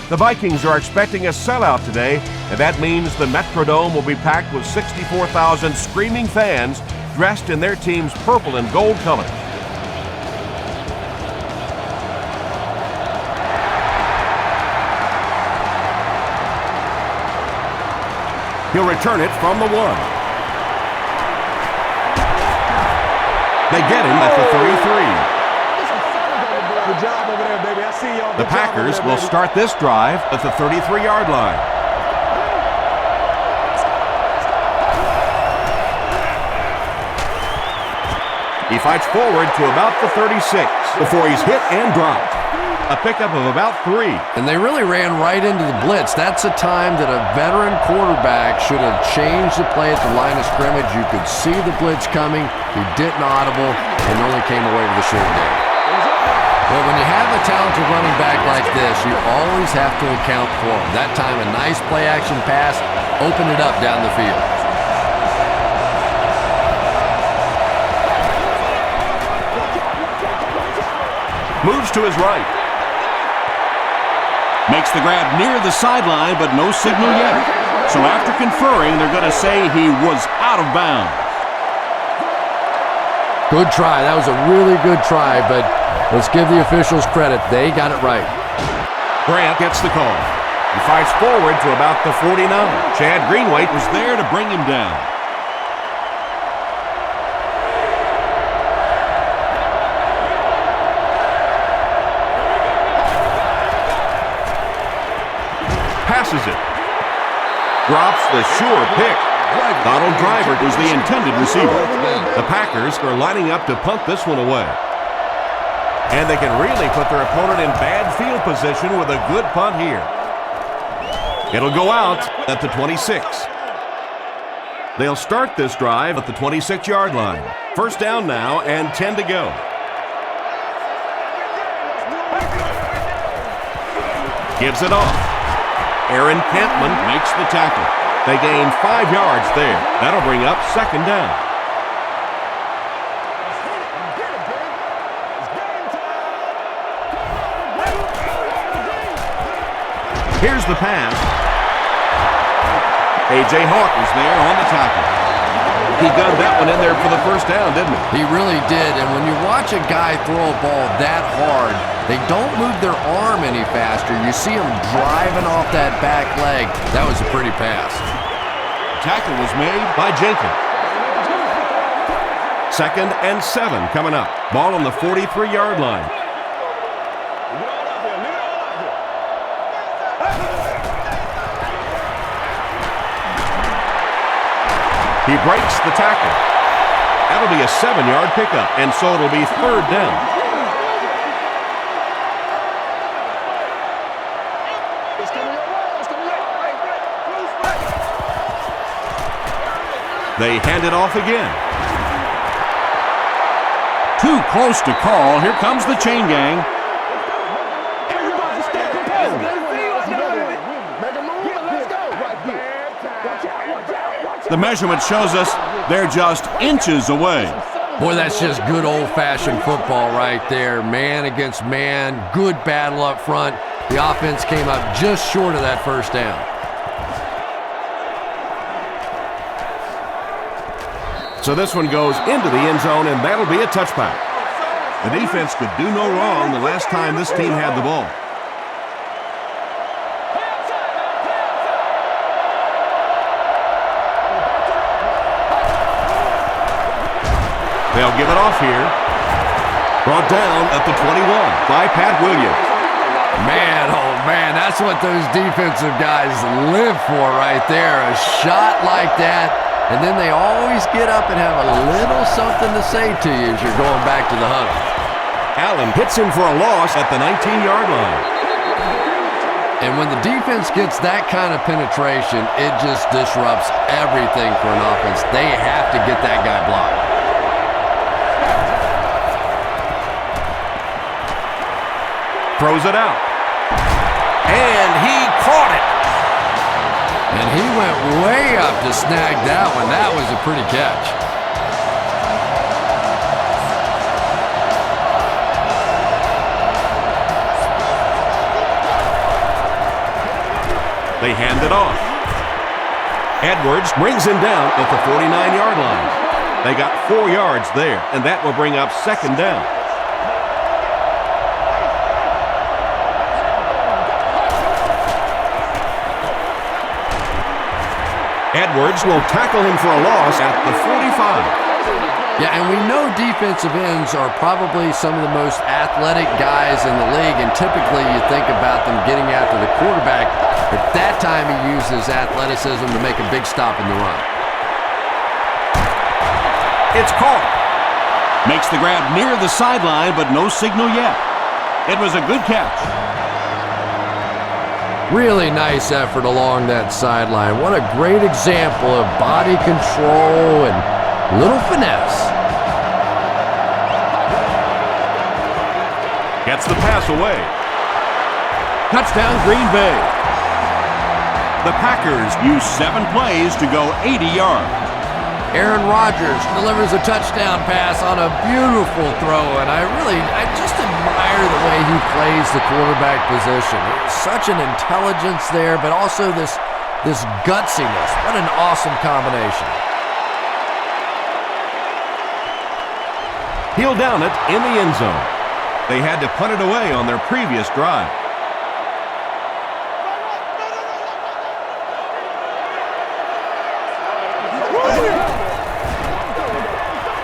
The Vikings are expecting a sellout today, and that means the Metrodome will be packed with 64,000 screaming fans dressed in their team's purple and gold colors. He'll return it from the 1. They get him at the 33. Good job over there, baby. I see y'all. The Packers will start this drive at the 33-yard line. He fights forward to about the 36 before he's hit and dropped. A pickup of about 3. And they really ran right into the blitz. That's a time that a veteran quarterback should have changed the play at the line of scrimmage. You could see the blitz coming. He didn't audible and only came away with a short game. Well, when you have a talented running back like this, you always have to account for him. That time, a nice play-action pass opened it up down the field. Moves to his right. Makes the grab near the sideline, but no signal yet. So after conferring, they're going to say he was out of bounds. Good try. That was a really good try, but let's give the officials credit. They got it right. Grant gets the call. He fights forward to about the 49. Chad Greenway was there to bring him down. Passes it. Drops the sure pick. Donald Driver was the intended receiver. The Packers are lining up to punt this one away. And they can really put their opponent in bad field position with a good punt here. It'll go out at the 26. They'll start this drive at the 26-yard line. First down now and 10 to go. Gives it off. Aaron Campman makes the tackle. They gain 5 yards there. That'll bring up second down. Here's the pass. A.J. Hawk was there on the tackle. He gunned that one in there for the first down, didn't he? He really did, and when you watch a guy throw a ball that hard, they don't move their arm any faster. You see him driving off that back leg. That was a pretty pass. Tackle was made by Jenkins. 2nd and 7 coming up. Ball on the 43-yard line. He breaks the tackle. That'll be a 7-yard pickup, and so it'll be third down. They hand it off again. Too close to call. Here comes the chain gang. The measurement shows us they're just inches away. Boy, that's just good old-fashioned football right there. Man against man, good battle up front. The offense came up just short of that first down. So this one goes into the end zone, and that'll be a touchback. The defense could do no wrong the last time this team had the ball. They'll give it off here. Brought down at the 21 by Pat Williams. Man, oh man, that's what those defensive guys live for right there. A shot like that, and then they always get up and have a little something to say to you as you're going back to the huddle. Allen hits him for a loss at the 19-yard line. And when the defense gets that kind of penetration, it just disrupts everything for an offense. They have to get that guy blocked. Throws it out. And he caught it. And he went way up to snag that one. That was a pretty catch. They hand it off. Edwards brings him down at the 49-yard line. They got 4 yards there, and that will bring up second down. Edwards will tackle him for a loss at the 45. Yeah, and we know defensive ends are probably some of the most athletic guys in the league, and typically you think about them getting after the quarterback, but that time he uses athleticism to make a big stop in the run. It's caught. Makes the grab near the sideline, but no signal yet. It was a good catch. Really nice effort along that sideline. What a great example of body control and little finesse. Gets the pass away. Touchdown, Green Bay. The Packers use 7 plays to go 80 yards. Aaron Rodgers delivers a touchdown pass on a beautiful throw, and I just admire the way he plays the quarterback position. Such an intelligence there, but also this gutsiness. What an awesome combination. He'll down it in the end zone. They had to punt it away on their previous drive.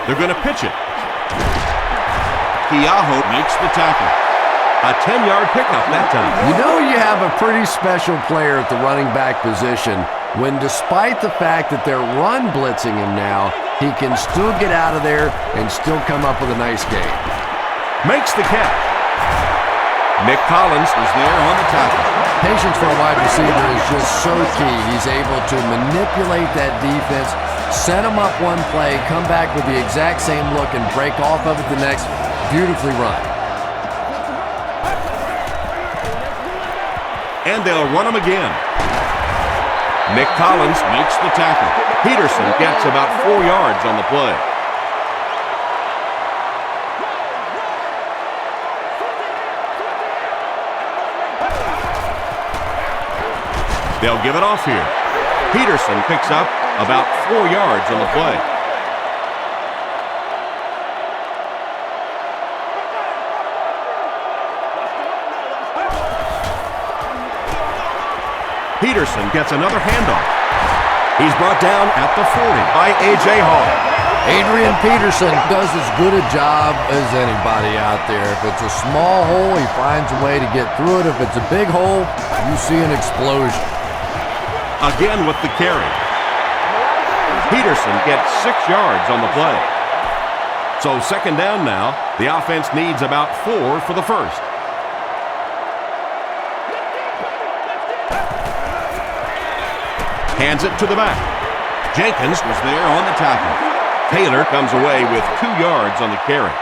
They're going to pitch it. Keaho makes the tackle. A 10-yard pickup that time. You know you have a pretty special player at the running back position when, despite the fact that they're run blitzing him now, he can still get out of there and still come up with a nice game. Makes the catch. Nick Collins is there on the tackle. Patience for a wide receiver is just so key. He's able to manipulate that defense, set him up one play, come back with the exact same look, and break off of it the next. Beautifully run. And they'll run him again. Nick Collins makes the tackle. Peterson gets about 4 yards on the play. They'll give it off here. Peterson picks up about 4 yards on the play. Peterson gets another handoff. He's brought down at the 40 by A.J. Hall. Adrian Peterson does as good a job as anybody out there. If it's a small hole, he finds a way to get through it. If it's a big hole, you see an explosion. Again with the carry. Peterson gets 6 yards on the play. So second down now. The offense needs about 4 for the first. Hands it to the back. Jenkins was there on the tackle. Taylor comes away with 2 yards on the carry.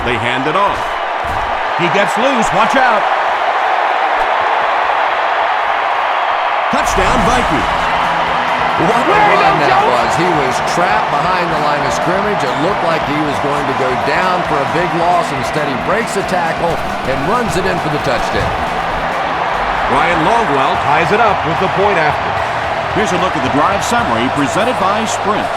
They hand it off. He gets loose. Watch out. Touchdown, Vikings. What a run that was. He was trapped behind the line of scrimmage. It looked like he was going to go down for a big loss. Instead, he breaks the tackle and runs it in for the touchdown. Ryan Longwell ties it up with the point after. Here's a look at the drive summary presented by Sprint.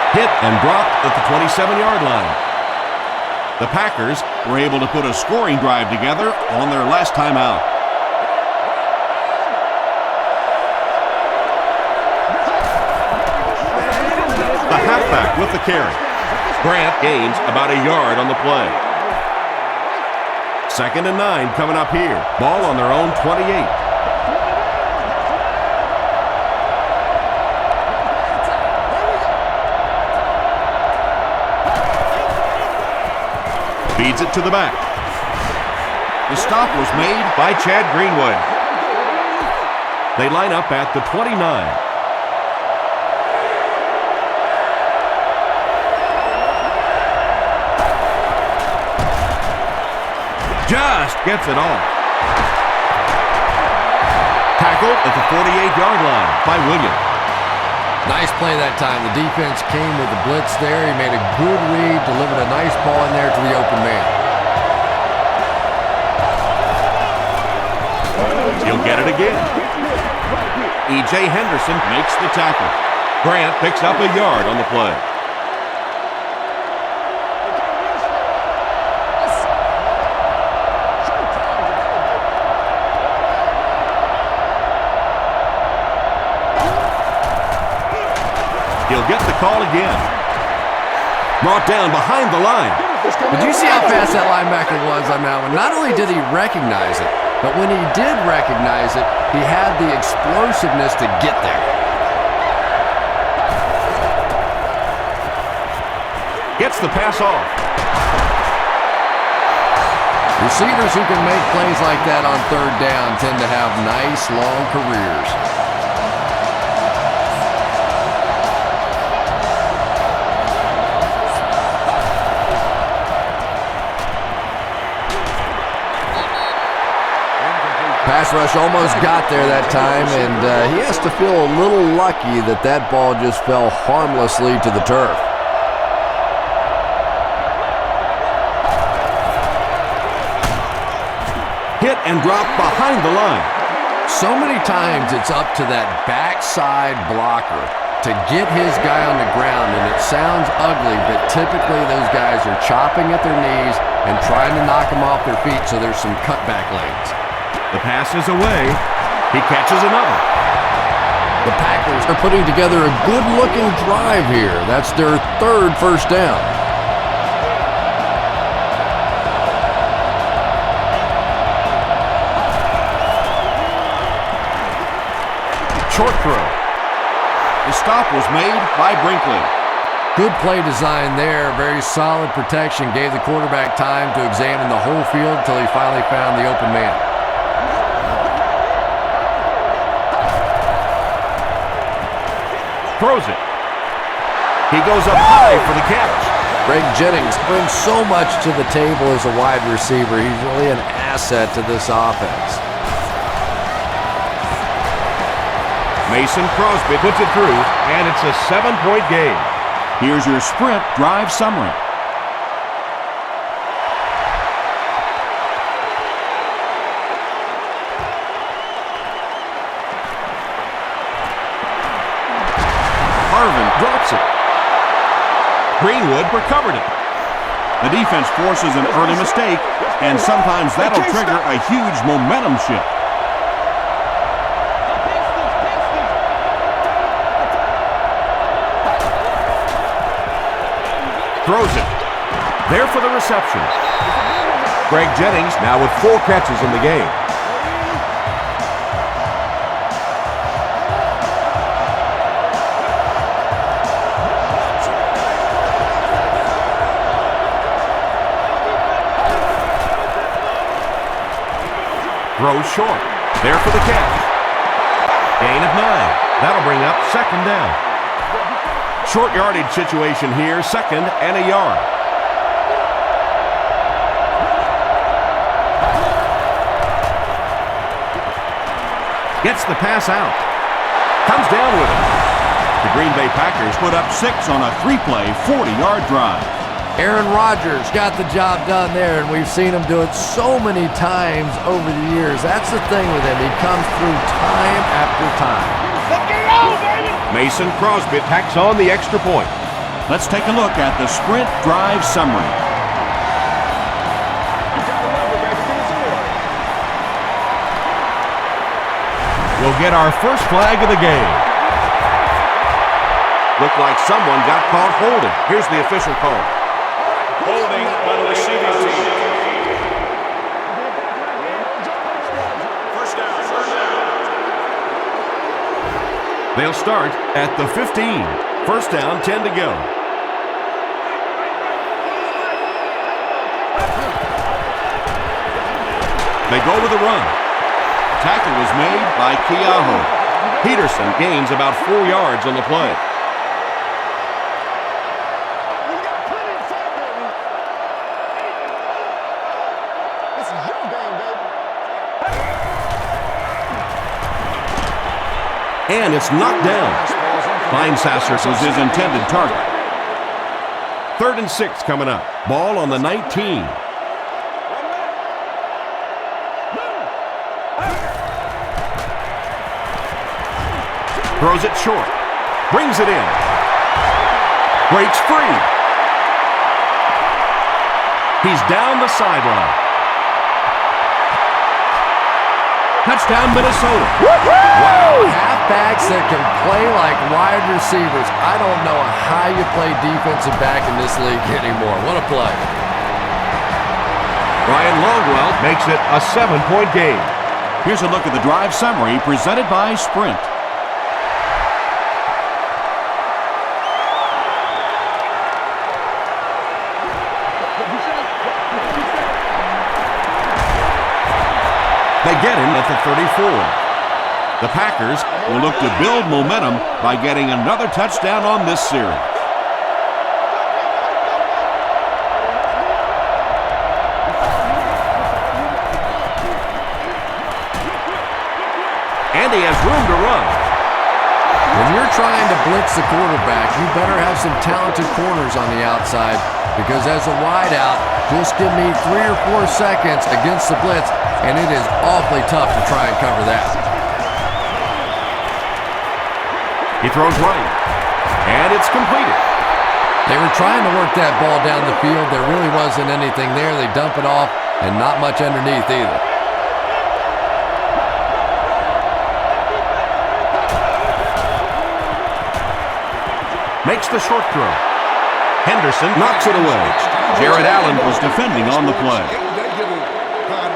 Hit and dropped at the 27-yard line. The Packers were able to put a scoring drive together on their last time out. The halfback with the carry. Grant gains about a yard on the play. 2nd and 9 coming up here. Ball on their own 28. Feeds it to the back. The stop was made by Chad Greenwood. They line up at the 29. Just gets it off. Tackled at the 48-yard line by Williams. Nice play that time. The defense came with the blitz there. He made a good read, delivered a nice ball in there to the open man. He'll get it again. E.J. Henderson makes the tackle. Grant picks up a yard on the play. He'll get the call again. Brought down behind the line. Did you see how fast that linebacker was on that one? Not only did he recognize it, but when he did recognize it, he had the explosiveness to get there. Gets the pass off. Receivers who can make plays like that on third down tend to have nice, long careers. Pass rush almost got there that time, and he has to feel a little lucky that that ball just fell harmlessly to the turf. Hit and drop behind the line. So many times it's up to that backside blocker to get his guy on the ground, and it sounds ugly, but typically those guys are chopping at their knees and trying to knock them off their feet, so there's some cutback lanes. The pass is away. He catches another. The Packers are putting together a good-looking drive here. That's their third first down. Short throw. The stop was made by Brinkley. Good play design there. Very solid protection. Gave the quarterback time to examine the whole field until he finally found the open man. Throws it. He goes up high for the catch. Greg Jennings brings so much to the table as a wide receiver. He's really an asset to this offense. Mason Crosby puts it through, and it's a 7-point game. Here's your sprint drive summary. Drops it. Greenwood recovered it. The defense forces an early mistake, and sometimes that'll trigger a huge momentum shift. Throws it. There for the reception. Greg Jennings now with 4 catches in the game. Throws short. There for the catch. Gain of 9. That'll bring up second down. Short yardage situation here. Second and a yard. Gets the pass out. Comes down with it. The Green Bay Packers put up 6 on a 3-play, 40-yard drive. Aaron Rodgers got the job done there, and we've seen him do it so many times over the years. That's the thing with him. He comes through time after time. Mason Crosby tacks on the extra point. Let's take a look at the sprint drive summary. We'll get our first flag of the game. Looked like someone got caught holding. Here's the official call. Holding by the receiving team. First down. They'll start at the 15. First down, 10 to go. They go with the run. Tackle was made by Keaho. Peterson gains about 4 yards on the play. And it's knocked down. Finds Sasser. Was his intended target. 3rd and 6 coming up. Ball on the 19. Throws it short. Brings it in. Breaks free. He's down the sideline. Touchdown, Minnesota. Wow, halfbacks that can play like wide receivers. I don't know how you play defensive back in this league anymore. What a play. Ryan Longwell makes it a 7-point game. Here's a look at the drive summary presented by Sprint. They get him at the 34. The Packers Will look to build momentum by getting another touchdown on this series. and he has room to run. When you're trying to blitz the quarterback, you better have some talented corners on the outside, because as a wideout, just give me 3 or 4 seconds against the blitz, and it is awfully tough to try and cover that. He throws right, and it's completed. They were trying to work that ball down the field. There really wasn't anything there. They dump it off, and not much underneath either. Makes the short throw. Henderson knocks it away. Jared Allen was defending on the play.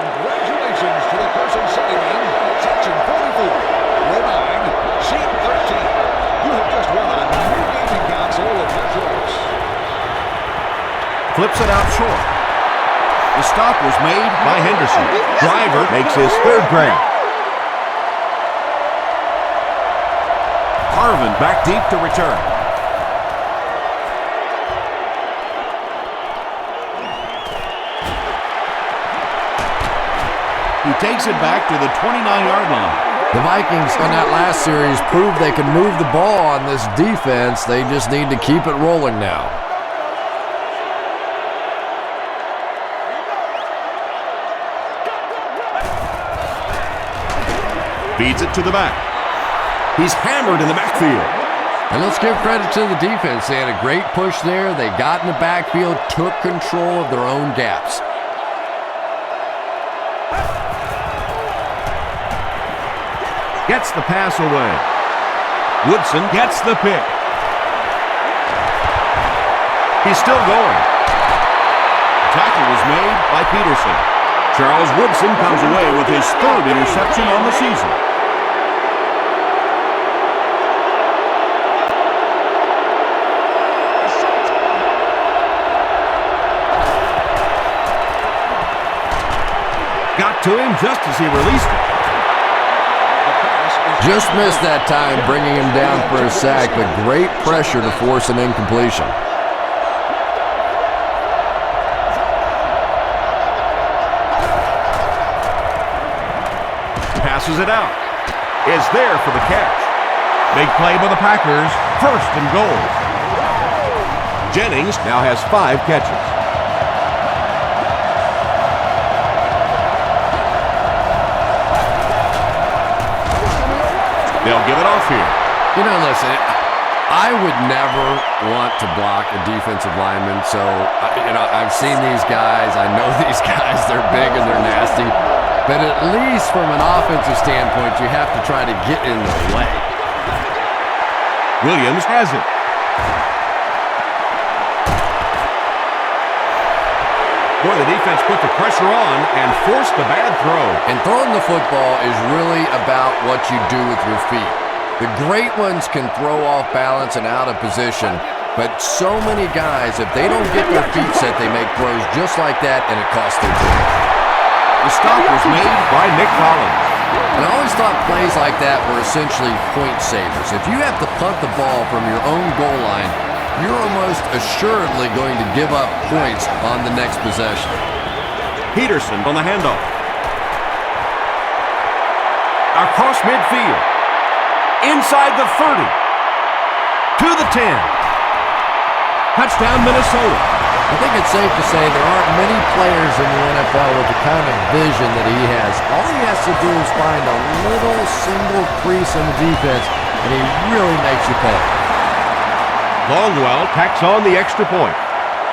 Congratulations to the person sitting in section 44, row 9, seat 13. You have just won a new gaming console of your choice. flips it out short. The stop was made By Henderson. Driver makes his 3rd grab. Harvin back deep to return. He takes it back to the 29-yard line. The Vikings on that last series proved they can move the ball on this defense. They just need to keep it rolling now. Feeds it to the back. He's hammered in the backfield. And let's give credit to the defense. They had a great push there. They got in the backfield, took control of their own gaps. Gets the pass away. Woodson gets the pick. He's still going. Tackle was made by Peterson. Charles Woodson comes away with his 3rd interception on the season. Got to him just as he released it. Just missed that time, bringing him down for a sack, but great pressure to force an incompletion. Passes it out. Is there for the catch. Big play by the Packers. 1st and goal. Jennings now has 5 catches. They'll give it off here. You know, listen, I would never want to block a defensive lineman, so, I've seen these guys. I know these guys. They're big and they're nasty. But at least from an offensive standpoint, you have to try to get in their way. Williams has it. Boy, the defense put the pressure on and forced the bad throw. And throwing the football is really about what you do with your feet. The great ones can throw off balance and out of position, but so many guys, if they don't get their feet set, they make throws just like that, and it costs their team. The stop was made by Nick Collins. And I always thought plays like that were essentially point savers. If you have to punt the ball from your own goal line, you're almost assuredly going to give up points on the next possession. Peterson on the handoff. Across midfield. inside the 30, to the 10. Touchdown, Minnesota. I think it's safe to say there aren't many players in the NFL with the kind of vision that he has. All he has to do is find a little single crease in the defense, and he really makes you pay. Longwell tacks on the extra point.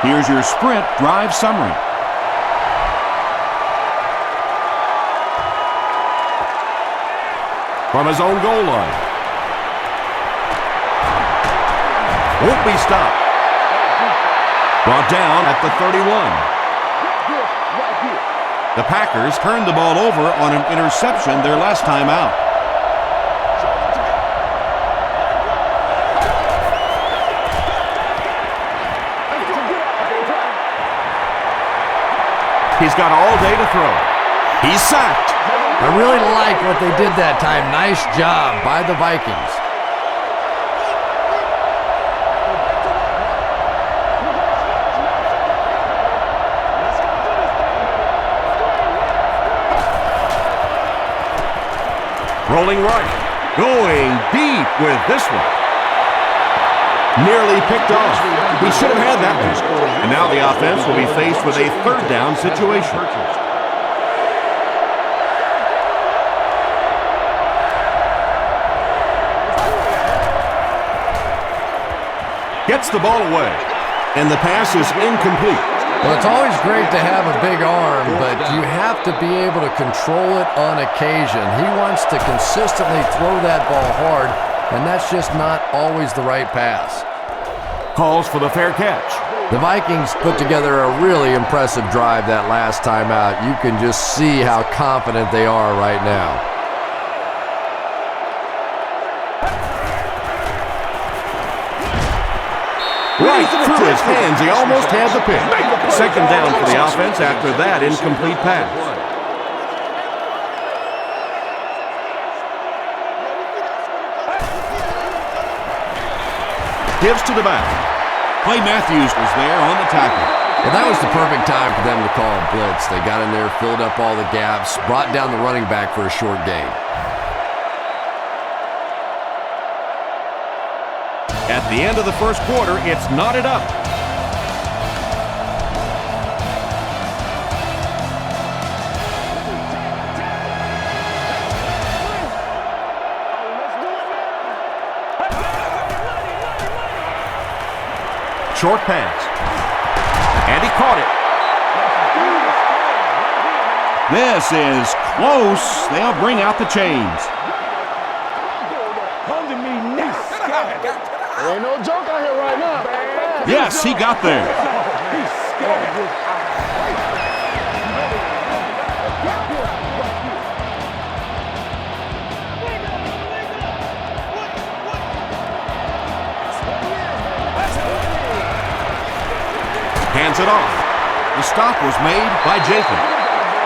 Here's your sprint drive summary. From his own goal line. Won't be stopped. Brought down at the 31. The Packers turned the ball over on an interception their last time out. He's got all day to throw. He's sacked. I really like what they did that time. Nice job by the Vikings. Rolling right. Going deep with this one. Nearly picked off. He should have had that one. And now the offense will be faced with a third down situation. Gets the ball away. And the pass is incomplete. Well, it's always great to have a big arm, but you have to be able to control it on occasion. He wants to consistently throw that ball hard, and that's just not always the right pass. Calls for the fair catch. The Vikings put together a really impressive drive that last time out. You can just see how confident they are right now. Right through his hands. He almost had the pick. Second down for the offense after that incomplete pass. Gives to the back. Clay Matthews was there on the tackle. Well, that was the perfect time for them to call a blitz. They got in there, filled up all the gaps, brought down the running back for a short gain. At the end of the first quarter, it's knotted up. Short pass. And he caught it. This is close. They'll bring out the chains. Come to me now. There ain't no joke out here right now. Yes, he got there. Hands it off. The stop was made by Jenkins.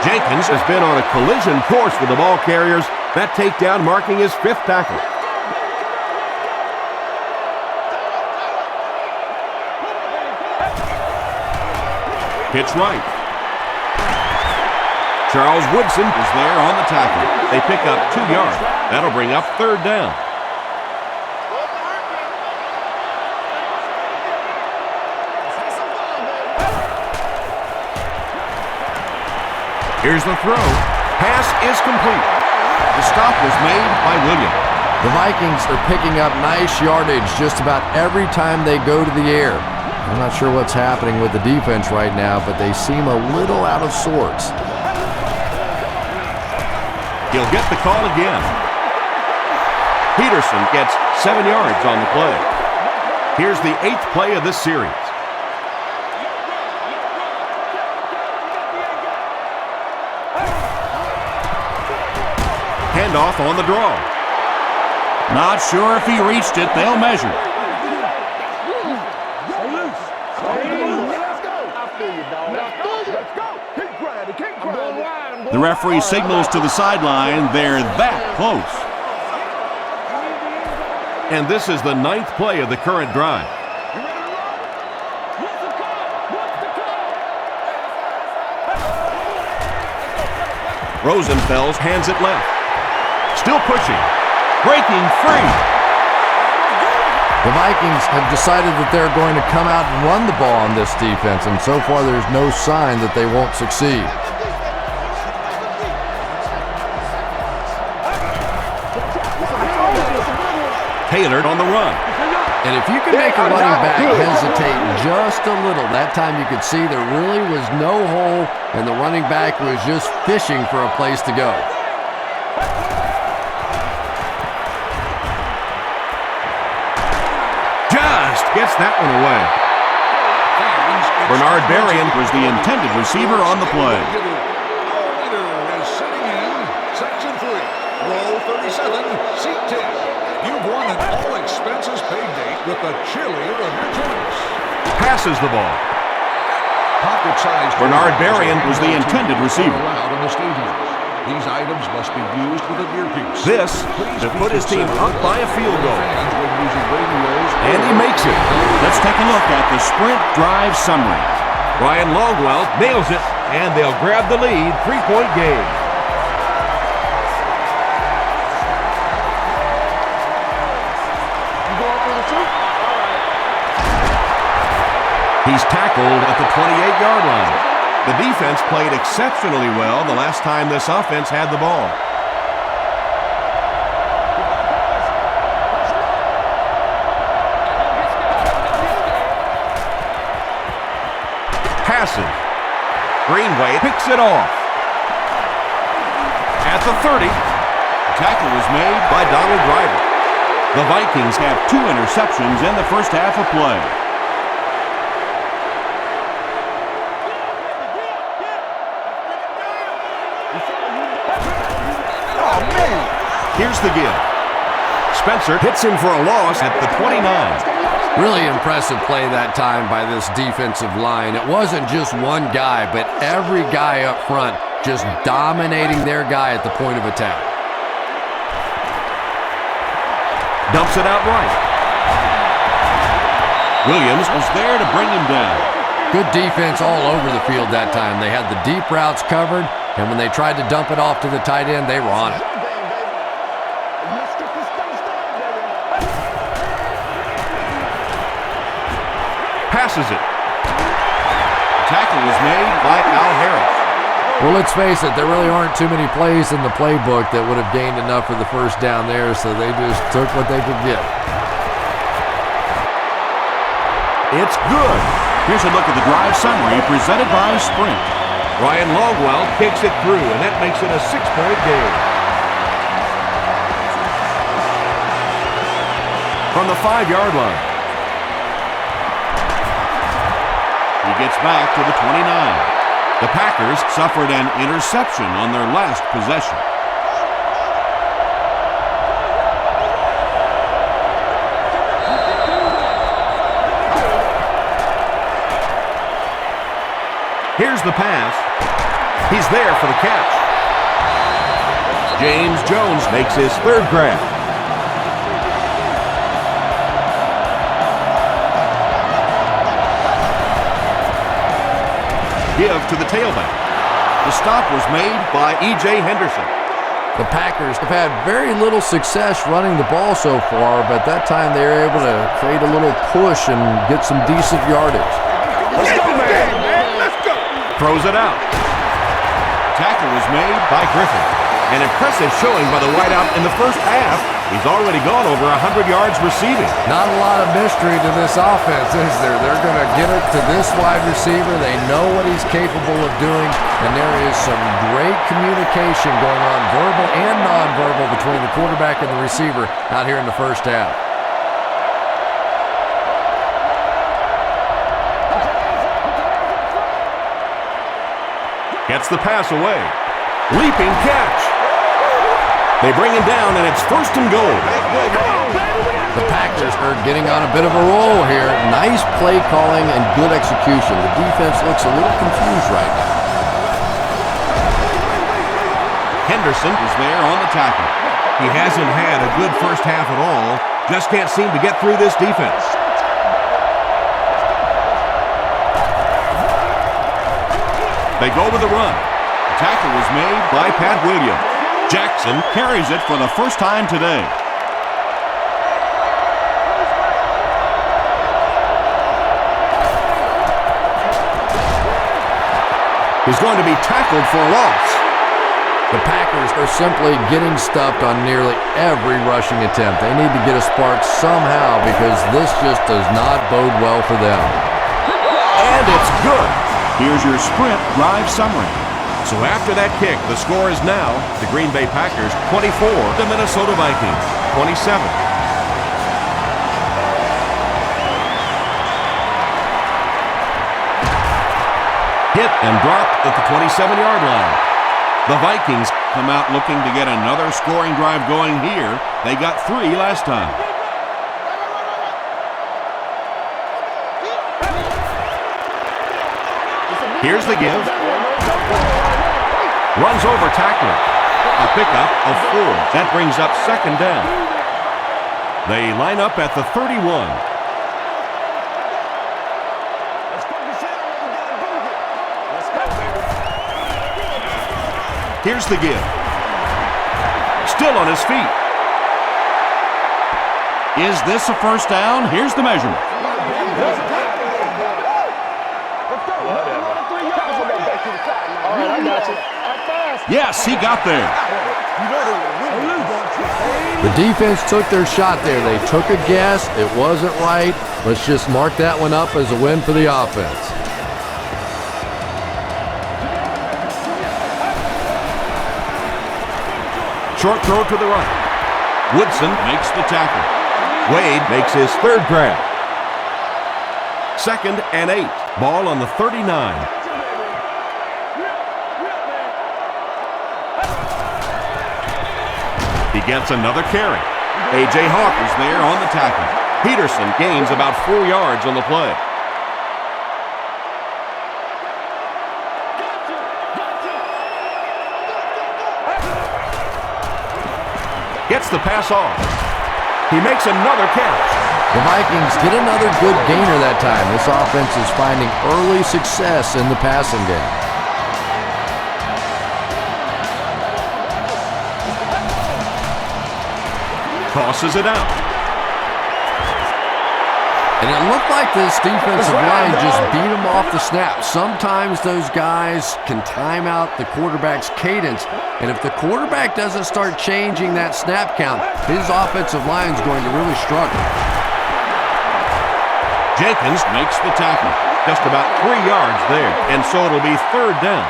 Jenkins has been on a collision course with the ball carriers. That takedown marking his 5th tackle. Pitch right. Charles Woodson is there on the tackle. They pick up 2 yards. That'll bring up 3rd down. Here's the throw. Pass is complete. The stop was made by Williams. The Vikings are picking up nice yardage just about every time they go to the air. I'm not sure what's happening with the defense right now, but they seem a little out of sorts. He'll get the call again. Peterson gets 7 yards on the play. Here's the 8th play of this series. Handoff on the draw. Not sure if he reached it. They'll measure. The referee signals to the sideline. They're that close. And this is the 9th play of the current drive. Rosenfels hands it left. Still pushing. breaking free. The Vikings have decided that they're going to come out and run the ball on this defense, and so far there's no sign that they won't succeed. Taylor on the run. And if you can make a running back hesitate just a little, that time you could see there really was no hole, and the running back was just fishing for a place to go. Just gets that one away. Bernard Berrien was the intended receiver on the play. Leader is sitting in section 3, row 37, seat 10. You've won an all-expenses-paid date with the cheerleader of your choice. Passes the ball. Pocket-sized Bernard Berrien was the intended receiver. Allowed in the stadium. These items must be used with an earpiece. This to put his team up by a field goal. When using radios, And he makes it. Let's take a look at the sprint drive summary. Ryan Longwell nails it, and they'll grab the lead. 3-point game. He's tackled at the 28-yard line. The defense played exceptionally well the last time this offense had the ball. Passes. Greenway picks it off. At the 30, Tackle was made by Donald Driver. the Vikings have 2 interceptions in the first half of play. Here's the give. Spencer hits him for a loss at the 29. Really impressive play that time by this defensive line. It wasn't just one guy, but every guy up front just dominating their guy at the point of attack. Dumps it out right. Williams was there to bring him down. Good defense all over the field that time. They had the deep routes covered, and when they tried to dump it off to the tight end, they were on it. Passes it. Tackle was made by Al Harris. Well, let's face it, there really aren't too many plays in the playbook that would have gained enough for the first down there, so they just took what they could get. It's good. Here's a look at the drive summary presented by Sprint. Ryan Longwell kicks it through, and that makes it a 6-point game. From the 5-yard line. He gets back to the 29. The Packers suffered an interception on their last possession. Here's the pass. He's there for the catch. James Jones makes his 3rd grab. Give to the tailback. The stop was made by E.J. Henderson. The Packers have had very little success running the ball so far, but that time they were able to create a little push and get some decent yardage. Let's go, man. Let's go. Throws it out. Tackle was made by Griffin. An impressive showing by the wideout in the first half. He's already gone over 100 yards receiving. Not a lot of mystery to this offense, is there? They're going to get it to this wide receiver. They know what he's capable of doing, and there is some great communication going on, verbal and nonverbal, between the quarterback and the receiver out here in the first half. Gets the pass away. Leaping catch. They bring him down, and it's 1st and goal. The Packers are getting on a bit of a roll here. Nice play calling and good execution. The defense looks a little confused right now. Henderson is there on the tackle. He hasn't had a good first half at all. Just can't seem to get through this defense. They go with the run. The tackle was made by Pat Williams. Jackson carries it for the first time today. He's going to be tackled for a loss. The Packers are simply getting stuffed on nearly every rushing attempt. They need to get a spark somehow because this just does not bode well for them. And it's good. Here's your sprint drive summary. So after that kick, the score is now the Green Bay Packers 24, the Minnesota Vikings 27. Hit and dropped at the 27-yard line. The Vikings come out looking to get another scoring drive going here. They got 3 last time. Here's the give. Runs over tackler. A pickup of 4. That brings up second down. They line up at the 31. Here's the give. Still on his feet. Is this a first down? Here's the measurement. Yes, he got there. The defense took their shot there. They took a guess. It wasn't right. Let's just mark that one up as a win for the offense. Short throw to the right. Woodson makes the tackle. Wade makes his third grab. 2nd and 8. Ball on the 39. He gets another carry. A.J. Hawk is there on the tackle. Peterson gains about 4 yards on the play. Gets the pass off. He makes another catch. The Vikings get another good gainer that time. This offense is finding early success in the passing game. Tosses it out. And it looked like this defensive line just beat him off the snap. Sometimes those guys can time out the quarterback's cadence, and if the quarterback doesn't start changing that snap count, his offensive line's going to really struggle. Jenkins makes the tackle. Just about 3 yards there, and so it'll be third down.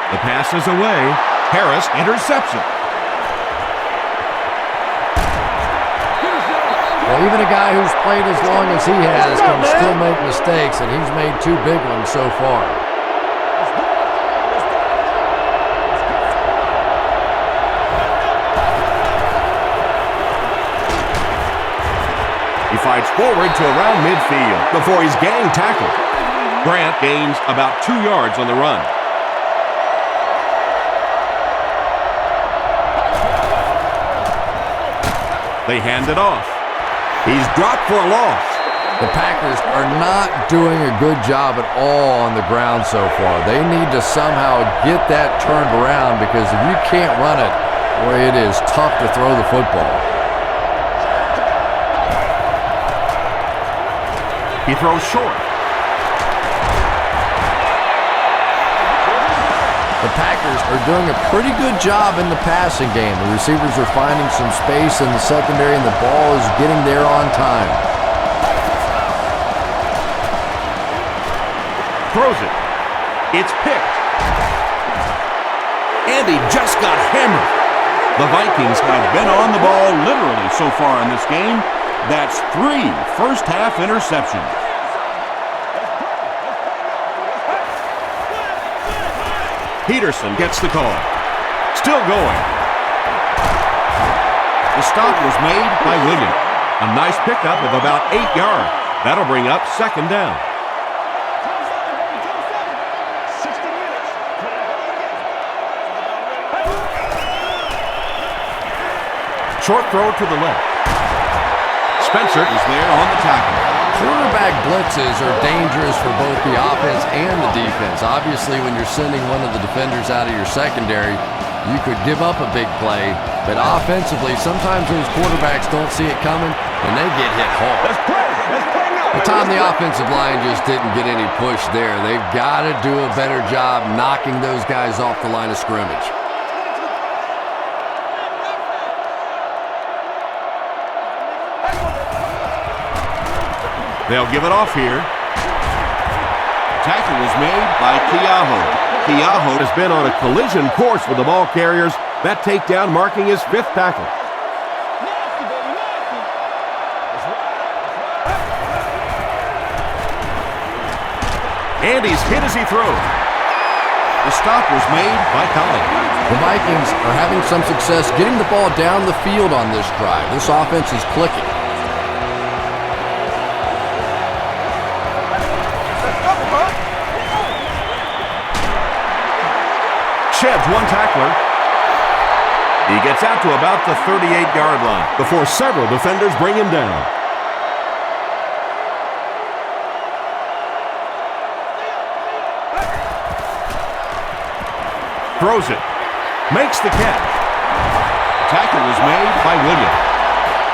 The pass is away. Harris intercepts it. Well, even a guy who's played as long as he has can still make mistakes, and he's made 2 big ones so far. He fights forward to around midfield before he's gang tackled. Grant gains about 2 yards on the run. They hand it off. He's dropped for a loss. The Packers are not doing a good job at all on the ground so far. They need to somehow get that turned around because if you can't run it, boy, it is tough to throw the football. He throws short. The Packers are doing a pretty good job in the passing game. The receivers are finding some space in the secondary, and the ball is getting there on time. Throws it. It's picked. And he just got hammered. The Vikings have been on the ball literally so far in this game. That's 3 first-half interceptions. Peterson gets the call. Still going. The stop was made by Williams. A nice pickup of about 8 yards. That'll bring up second down. Short throw to the left. Spencer is there on the tackle. Quarterback blitzes are dangerous for both the offense and the defense. Obviously, when you're sending one of the defenders out of your secondary, you could give up a big play, but offensively, sometimes those quarterbacks don't see it coming, and they get hit hard. Let's play. Let's play now. The time the offensive line just didn't get any push there. They've got to do a better job knocking those guys off the line of scrimmage. They'll give it off here. Tackle was made by Keaho. Keaho has been on a collision course with the ball carriers. That takedown marking his 5th tackle. And he's hit as he throws. The stop was made by Collins. The Vikings are having some success getting the ball down the field on this drive. This offense is clicking. Sheds one tackler. He gets out to about the 38-yard line before several defenders bring him down. Throws it. Makes the catch. Tackle was made by Williams.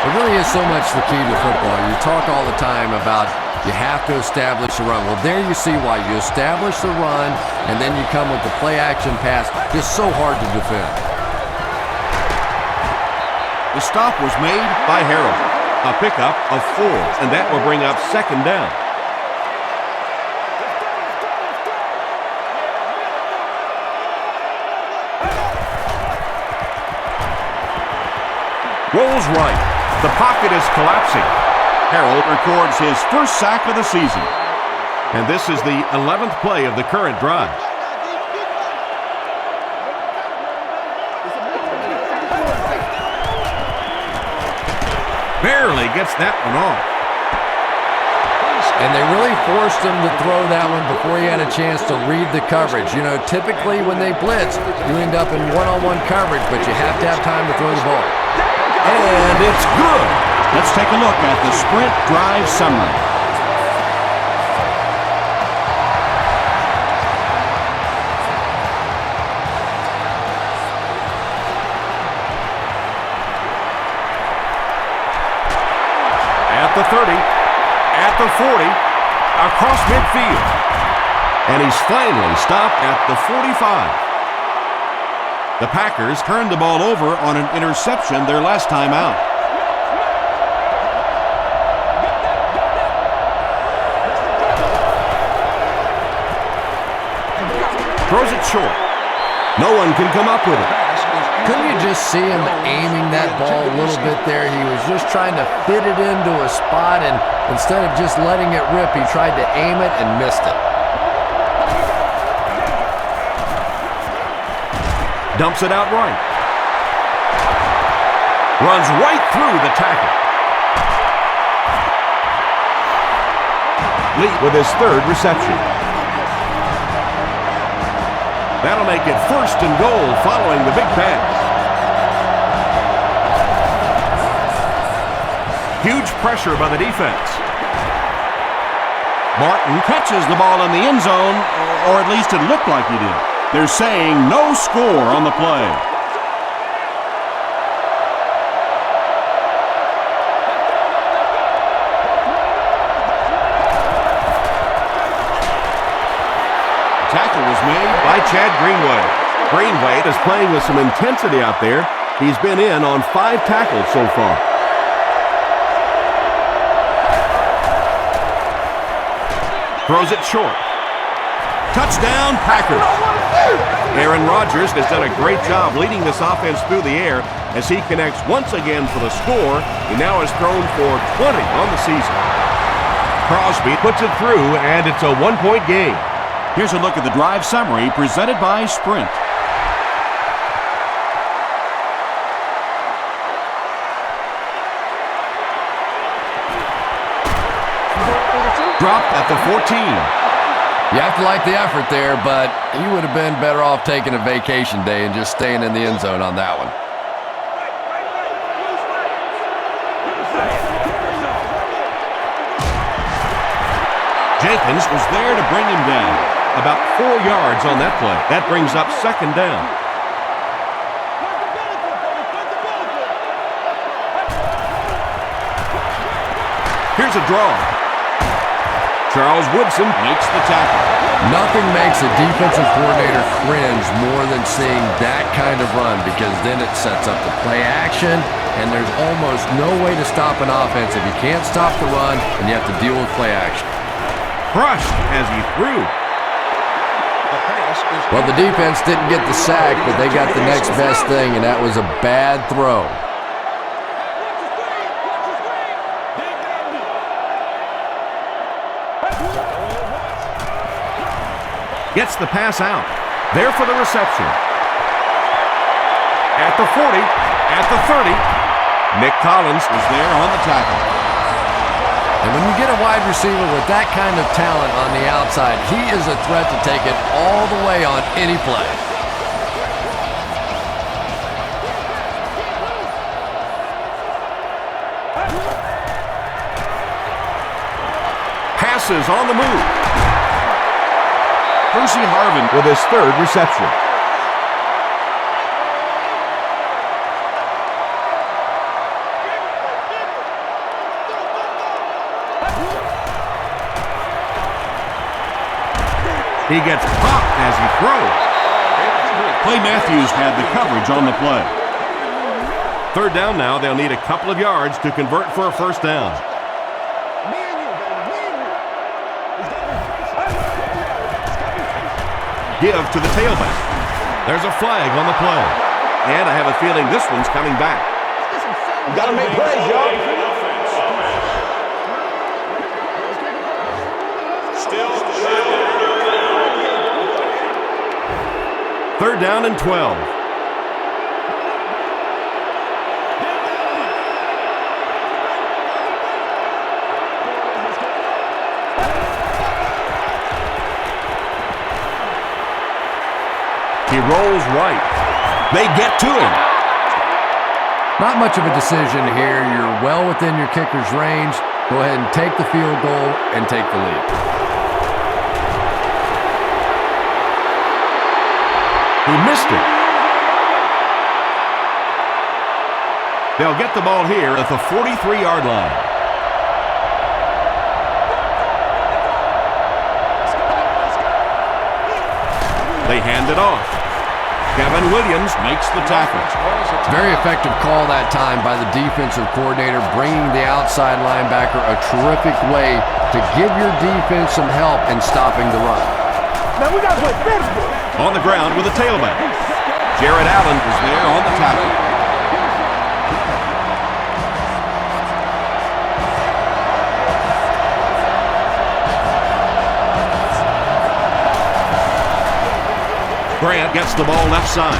It really is so much the key to football. You talk all the time about you have to establish the run. Well, there you see why. You establish the run, and then you come with the play-action pass. Just so hard to defend. The stop was made by Harold. A pickup of 4, and that will bring up 2nd down. Rolls right. The pocket is collapsing. Harold records his 1st sack of the season. And this is the 11th play of the current drive. Barely gets that one off. And they really forced him to throw that one before he had a chance to read the coverage. You know, typically when they blitz, you end up in one-on-one coverage, but you have to have time to throw the ball. And it's good. Let's take a look at the sprint drive summary. At the 30, at the 40, across midfield. And he's finally stopped at the 45. The Packers turned the ball over on an interception their last time out. Throws it short. No one can come up with it. Couldn't you just see him aiming that ball a little bit there? He was just trying to fit it into a spot, and instead of just letting it rip, he tried to aim it and missed it. Dumps it out right. Runs right through the tackle. Lee with his 3rd reception. That'll make it 1st and goal following the big pass. Huge pressure by the defense. Martin catches the ball in the end zone, or at least it looked like he did. They're saying no score on the play. Tackle was made by Chad Greenway. Greenway is playing with some intensity out there. He's been in on 5 tackles so far. Throws it short. Touchdown, Packers. Aaron Rodgers has done a great job leading this offense through the air as he connects once again for the score. He now has thrown for 20 on the season. Crosby puts it through, and it's a 1-point game. Here's a look at the drive summary presented by Sprint. Dropped at the 14. You have to like the effort there, but he would have been better off taking a vacation day and just staying in the end zone on that one. Jenkins was there to bring him down. About 4 yards on that play. That brings up 2nd down. Here's a draw. Charles Woodson makes the tackle. Nothing makes a defensive coordinator cringe more than seeing that kind of run, because then it sets up the play action, and there's almost no way to stop an offense if you can't stop the run and you have to deal with play action. Crushed as he threw. Well, the defense didn't get the sack, but they got the next best thing, and that was a bad throw. Gets the pass out. There for the reception. At the 40, at the 30. Nick Collins is there on the tackle. And when you get a wide receiver with that kind of talent on the outside, he is a threat to take it all the way on any play. Passes on the move. Percy Harvin with his third reception. He gets popped as he throws. Clay Matthews had the coverage on the play. Third down now. They'll need a couple of yards to convert for a first down. Give to the tailback. There's a flag on the play. And I have a feeling this one's coming back. You got to make plays, y'all. Third down and 12. He rolls right. They get to him. Not much of a decision here. You're well within your kicker's range. Go ahead and take the field goal and take the lead. He missed it. They'll get the ball here at the 43-yard line. They hand it off. Kevin Williams makes the tackle. Very effective call that time by the defensive coordinator, bringing the outside linebacker, a terrific way to give your defense some help in stopping the run. Man, we got to play football. On the ground with a tailback. Jared Allen is there on the tackle. Grant gets the ball left side.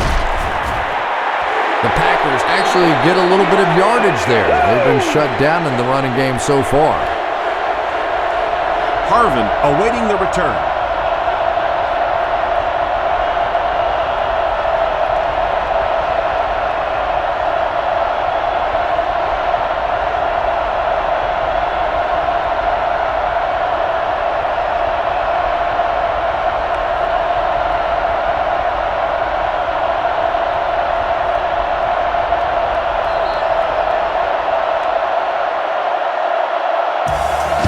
The Packers actually get a little bit of yardage there. They've been shut down in the running game so far. Harvin awaiting the return.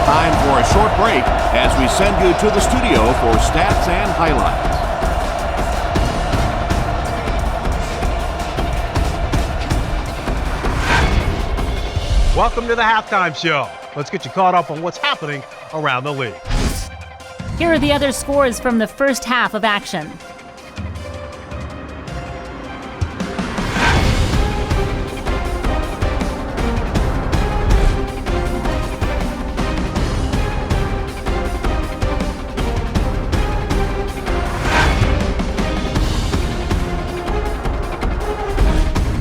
Time for a short break as we send you to the studio for stats and highlights. Welcome to the halftime show. Let's get you caught up on what's happening around the league. Here are the other scores from the first half of action.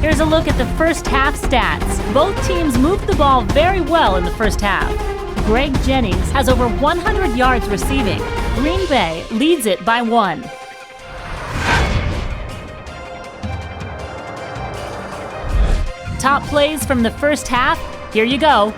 Here's a look at the first half stats. Both teams moved the ball very well in the first half. Greg Jennings has over 100 yards receiving. Green Bay leads it by 1. Top plays from the first half. Here you go.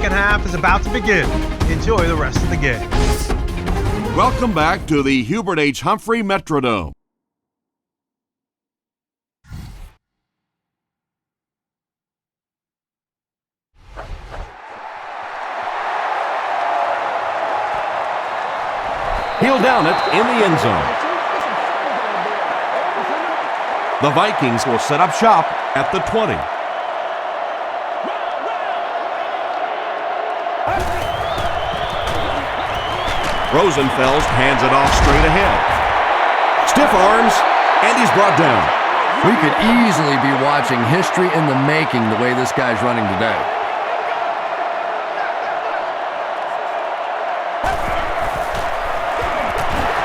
second half is about to begin. Enjoy the rest of the game. Welcome back to the Hubert H. Humphrey Metrodome. He'll down it in the end zone. The Vikings will set up shop at the 20. Rosenfels hands it off straight ahead. Stiff arms, and he's brought down. We could easily be watching history in the making the way this guy's running today.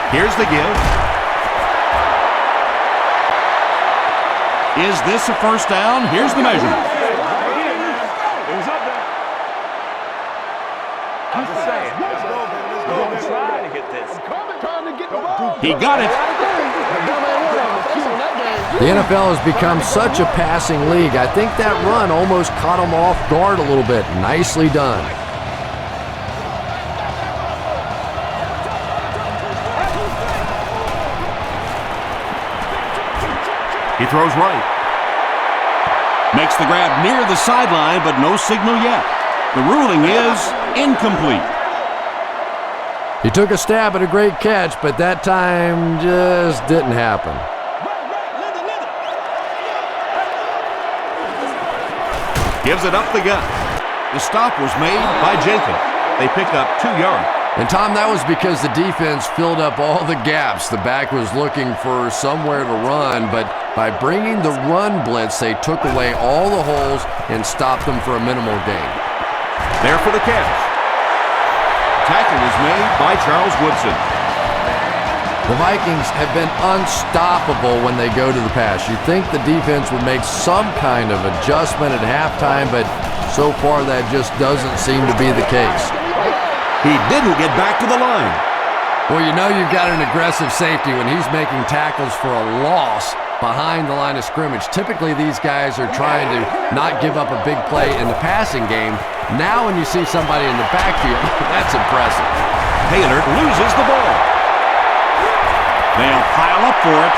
Here's the give. Is this a first down? Here's the measurement. It was up there. I'm just saying. Let's go. Try to get this. He got it. The NFL has become such a passing league. I think that run almost caught him off guard a little bit. Nicely done. He throws right. Makes the grab near the sideline, but no signal yet. The ruling is incomplete. He took a stab at a great catch, but that time just didn't happen. Gives it up the gut. The stop was made by Jenkins. They pick up 2 yards. And Tom, that was because the defense filled up all the gaps. The back was looking for somewhere to run, but by bringing the run blitz, they took away all the holes and stopped them for a minimal gain. There for the catch. Tackle was made by Charles Woodson. The Vikings have been unstoppable when they go to the pass. You'd think the defense would make some kind of adjustment at halftime, but so far that just doesn't seem to be the case. He didn't get back to the line. Well, you know you've got an aggressive safety when he's making tackles for a loss behind the line of scrimmage. Typically, these guys are trying to not give up a big play in the passing game. Now when you see somebody in the backfield, that's impressive. Taylor loses the ball. They'll pile up for it.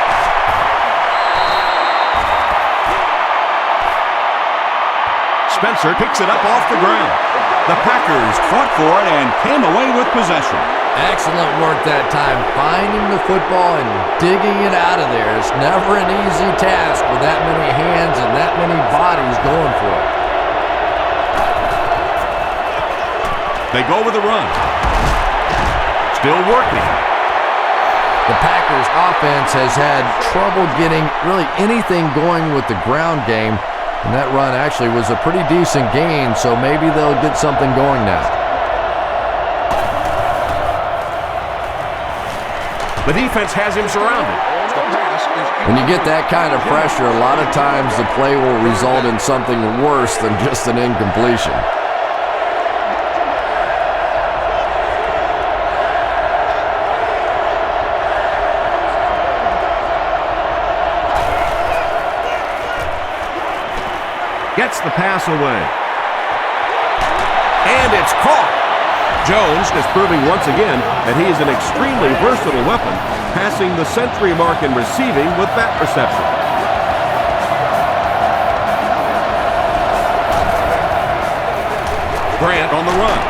Spencer picks it up off the ground. The Packers fought for it and came away with possession. Excellent work that time, finding the football and digging it out of there. It's never an easy task with that many hands and that many bodies going for it. They go with the run. Still working. The Packers offense has had trouble getting really anything going with the ground game. And that run actually was a pretty decent gain, so maybe they'll get something going now. The defense has him surrounded. When you get that kind of pressure, a lot of times the play will result in something worse than just an incompletion. Gets the pass away. And it's caught. Jones is proving once again that he is an extremely versatile weapon, passing the century mark in receiving with that reception. Grant on the run.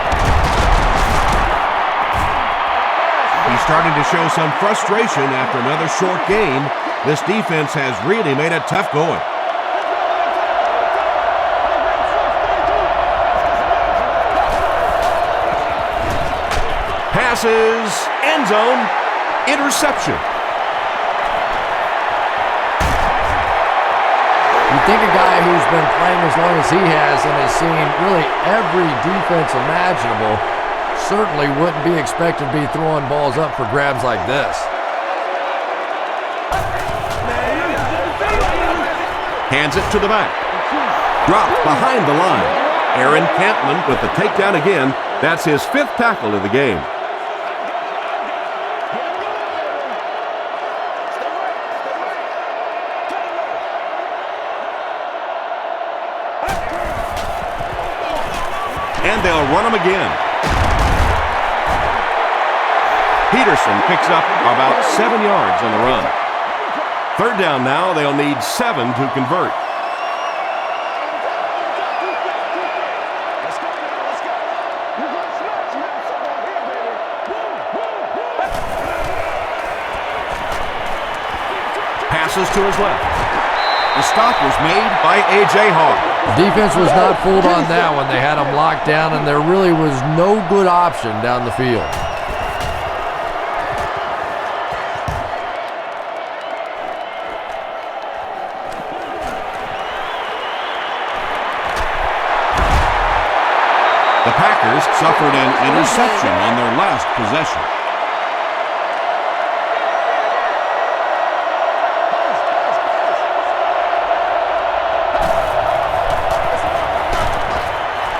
He's starting to show some frustration after another short game. This defense has really made it tough going. Passes, end zone, interception. You think a guy who's been playing as long as he has and has seen really every defense imaginable certainly wouldn't be expected to be throwing balls up for grabs like this. Hands it to the back. Dropped behind the line. Aaron Campman with the takedown again. That's his 5th tackle of the game. And they'll run them again. Peterson picks up about 7 yards on the run. Third down now, they'll need 7 to convert. Passes to his left. The stop was made by A.J. Hall. Defense was not fooled on that one. They had him locked down, and there really was no good option down the field. The Packers suffered an interception on their last possession.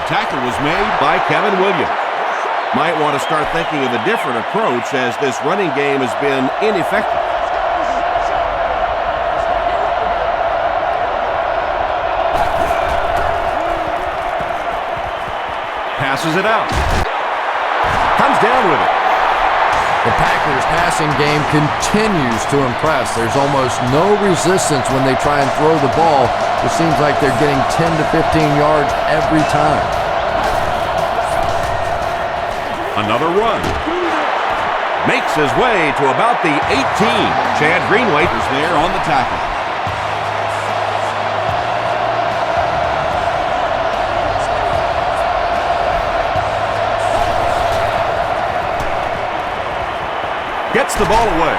Tackle was made by Kevin Williams. Might want to start thinking of a different approach as this running game has been ineffective. Passes it out. Comes down with it. The Packers' passing game continues to impress. There's almost no resistance when they try and throw the ball. It seems like they're getting 10 to 15 yards every time. Another run. Makes his way to about the 18. Chad Greenway is there on the tackle. Gets the ball away.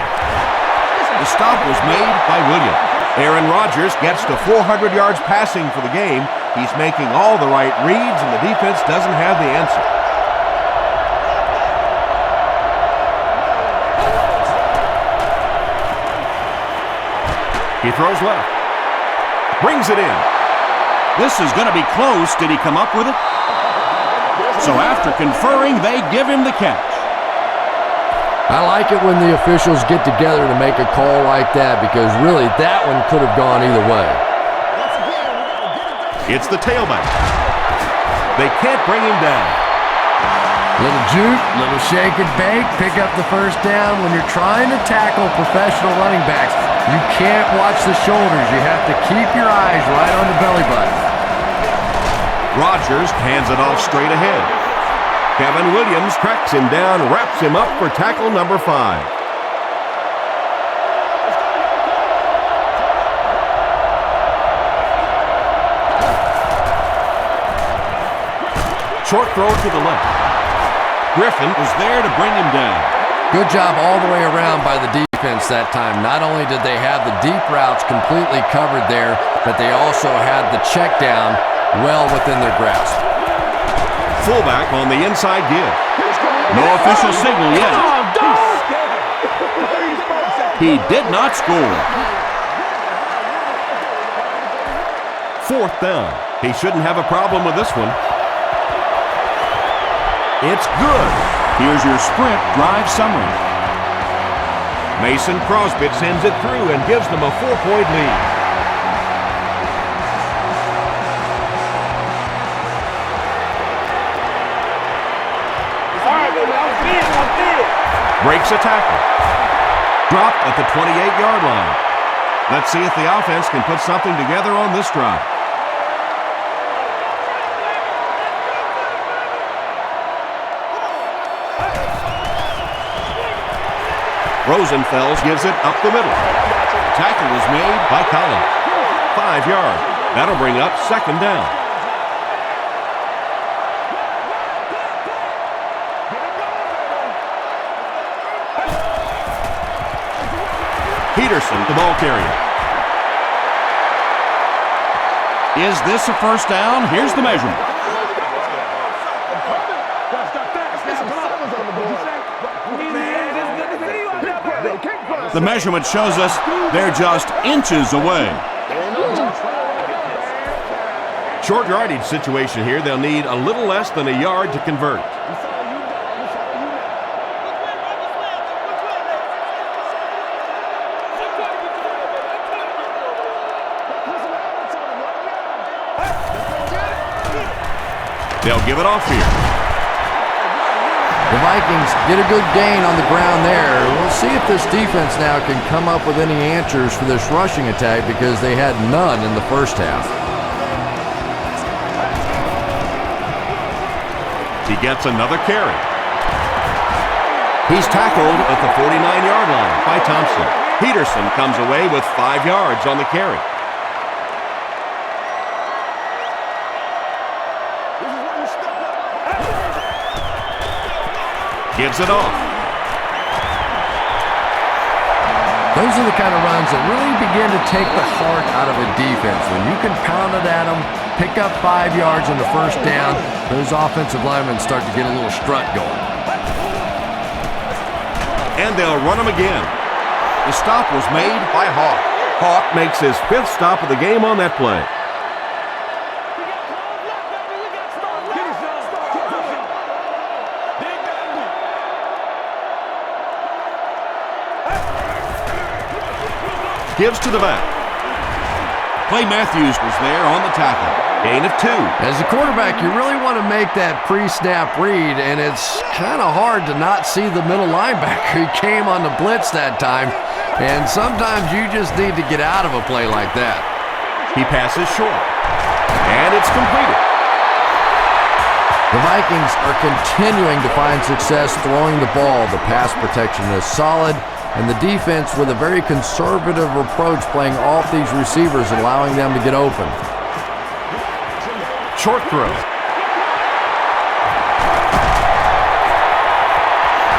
The stop was made by Williams. Aaron Rodgers gets to 400 yards passing for the game. He's making all the right reads, and the defense doesn't have the answer. He throws left. Brings it in. This is going to be close. Did he come up with it? So after conferring, they give him the catch. I like it when the officials get together to make a call like that because really that one could have gone either way. It's the tailback. They can't bring him down. Little juke, little shake and bake, pick up the first down. When you're trying to tackle professional running backs, you can't watch the shoulders. You have to keep your eyes right on the belly button. Rodgers hands it off straight ahead. Kevin Williams tracks him down, wraps him up for tackle number 5. Short throw to the left. Griffin was there to bring him down. Good job all the way around by the defense that time. Not only did they have the deep routes completely covered there, but they also had the check down well within their grasp. Fullback on the inside give. No official signal yet. He did not score. 4th down. He shouldn't have a problem with this one. It's good. Here's your sprint drive summary. Mason Crosby sends it through and gives them a 4-point lead. Breaks a tackle. Dropped at the 28-yard line. Let's see if the offense can put something together on this drive. Rosenfels gives it up the middle. Tackle was made by Collins. 5 yards. That'll bring up 2nd down. Peterson, the ball carrier. Is this a first down? Here's the measurement. The measurement shows us they're just inches away. Short yardage situation here. They'll need a little less than a yard to convert. They'll give it off here. The Vikings get a good gain on the ground there. We'll see if this defense now can come up with any answers for this rushing attack because they had none in the first half. He gets another carry. He's tackled at the 49-yard line by Thompson. Peterson comes away with 5 yards on the carry. Gives it off. Those are the kind of runs that really begin to take the heart out of a defense. When you can pound it at them, pick up 5 yards on the first down, those offensive linemen start to get a little strut going. And they'll run him again. The stop was made by Hawk. Hawk makes his 5th stop of the game on that play. Gives to the back. Clay Matthews was there on the tackle. Gain of 2. As a quarterback, you really want to make that pre-snap read, and it's kind of hard to not see the middle linebacker. He came on the blitz that time, and sometimes you just need to get out of a play like that. He passes short, and it's completed. The Vikings are continuing to find success throwing the ball. The pass protection is solid, and the defense with a very conservative approach playing off these receivers, allowing them to get open. Short throw.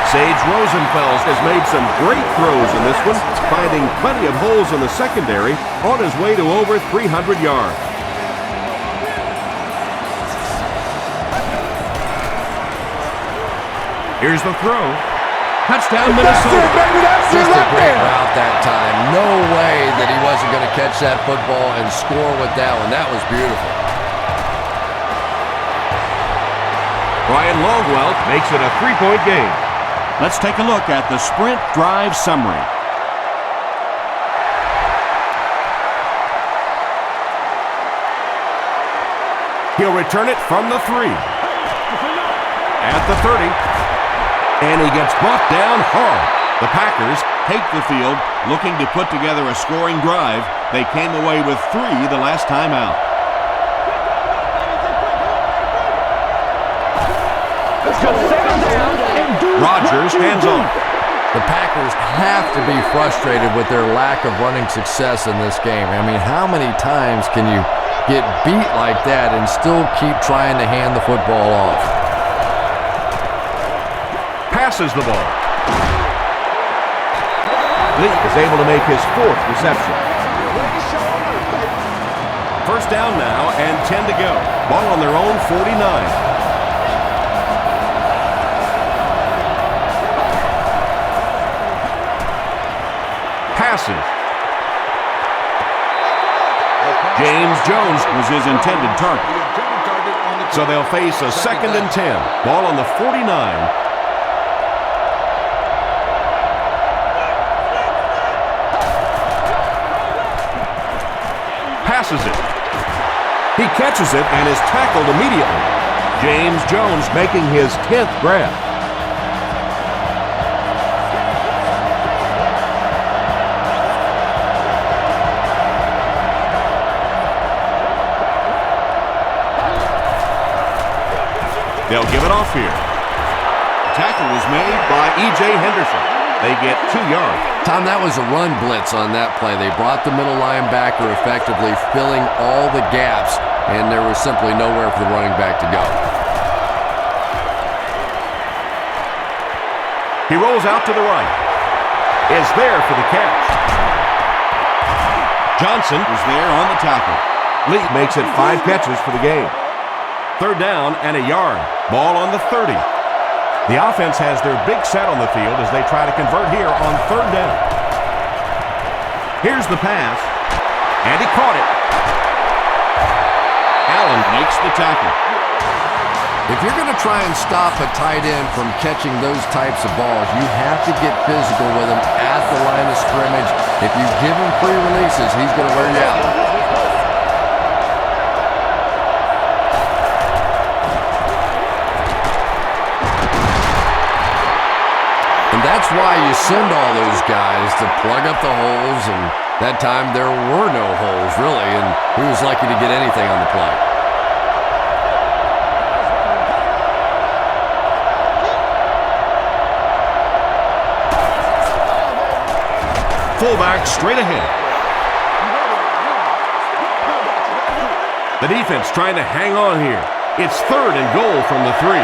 Sage Rosenfels has made some great throws in this one, finding plenty of holes in the secondary on his way to over 300 yards. Here's the throw. Touchdown, Minnesota. Just a great route that time. No way that he wasn't going to catch that football and score with that one. That was beautiful. Brian Longwell makes it a 3-point game. Let's take a look at the sprint drive summary. He'll return it from the 3. At the 30. And he gets brought down hard. The Packers take the field looking to put together a scoring drive. They came away with 3 the last time out. Rodgers hands off. The Packers have to be frustrated with their lack of running success in this game. I mean, how many times can you get beat like that and still keep trying to hand the football off? Passes the ball. Lee is able to make his 4th reception. First down now and 10 to go. Ball on their own 49. Passes. James Jones was his intended target. So they'll face a 2nd and 10. Ball on the 49. Passes it. He catches it and is tackled immediately. James Jones making his 10th grab. They'll give it off here. The tackle was made by E.J. Henderson. They get 2 yards. Tom, that was a run blitz on that play. They brought the middle linebacker effectively, filling all the gaps, and there was simply nowhere for the running back to go. He rolls out to the right. Is there for the catch. Johnson Was there on the tackle. Lee makes it 5 catches for the game. 3rd down and a yard. Ball on the 30. The offense has their big set on the field as they try to convert here on 3rd down. Here's the pass, and he caught it. Allen makes the tackle. If you're going to try and stop a tight end from catching those types of balls, you have to get physical with him at the line of scrimmage. If you give him free releases, he's going to wear you out. And that's why you send all those guys to plug up the holes, and that time there were no holes, really, and he was lucky to get anything on the play. Fullback straight ahead. The defense trying to hang on here. It's 3rd and goal from the 3.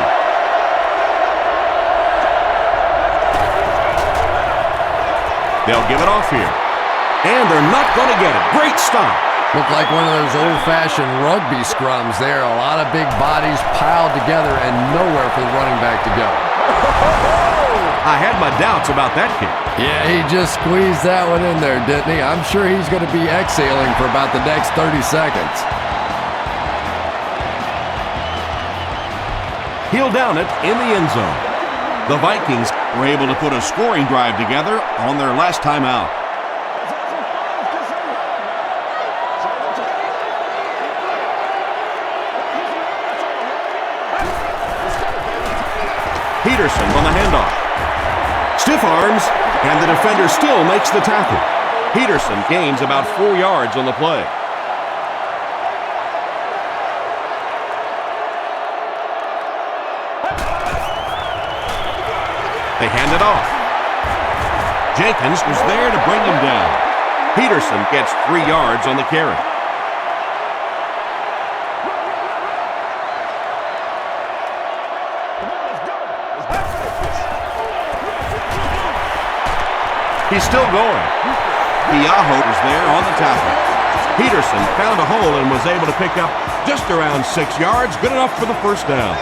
They'll give it off here. And they're not going to get it. Great stop. Looked like one of those old-fashioned rugby scrums there. A lot of big bodies piled together and nowhere for the running back to go. I had my doubts about that kick. Yeah, he just squeezed that one in there, didn't he? I'm sure he's going to be exhaling for about the next 30 seconds. He'll down it in the end zone. The Vikings were able to put a scoring drive together on their last time out. Peterson on the handoff. Stiff arms, and the defender still makes the tackle. Peterson gains about 4 yards on the play. They hand it off. Jenkins was there to bring him down. Peterson gets 3 yards on the carry. He's still going. Piajo was there on the tackle. Peterson found a hole and was able to pick up just around 6 yards, good enough for the first down.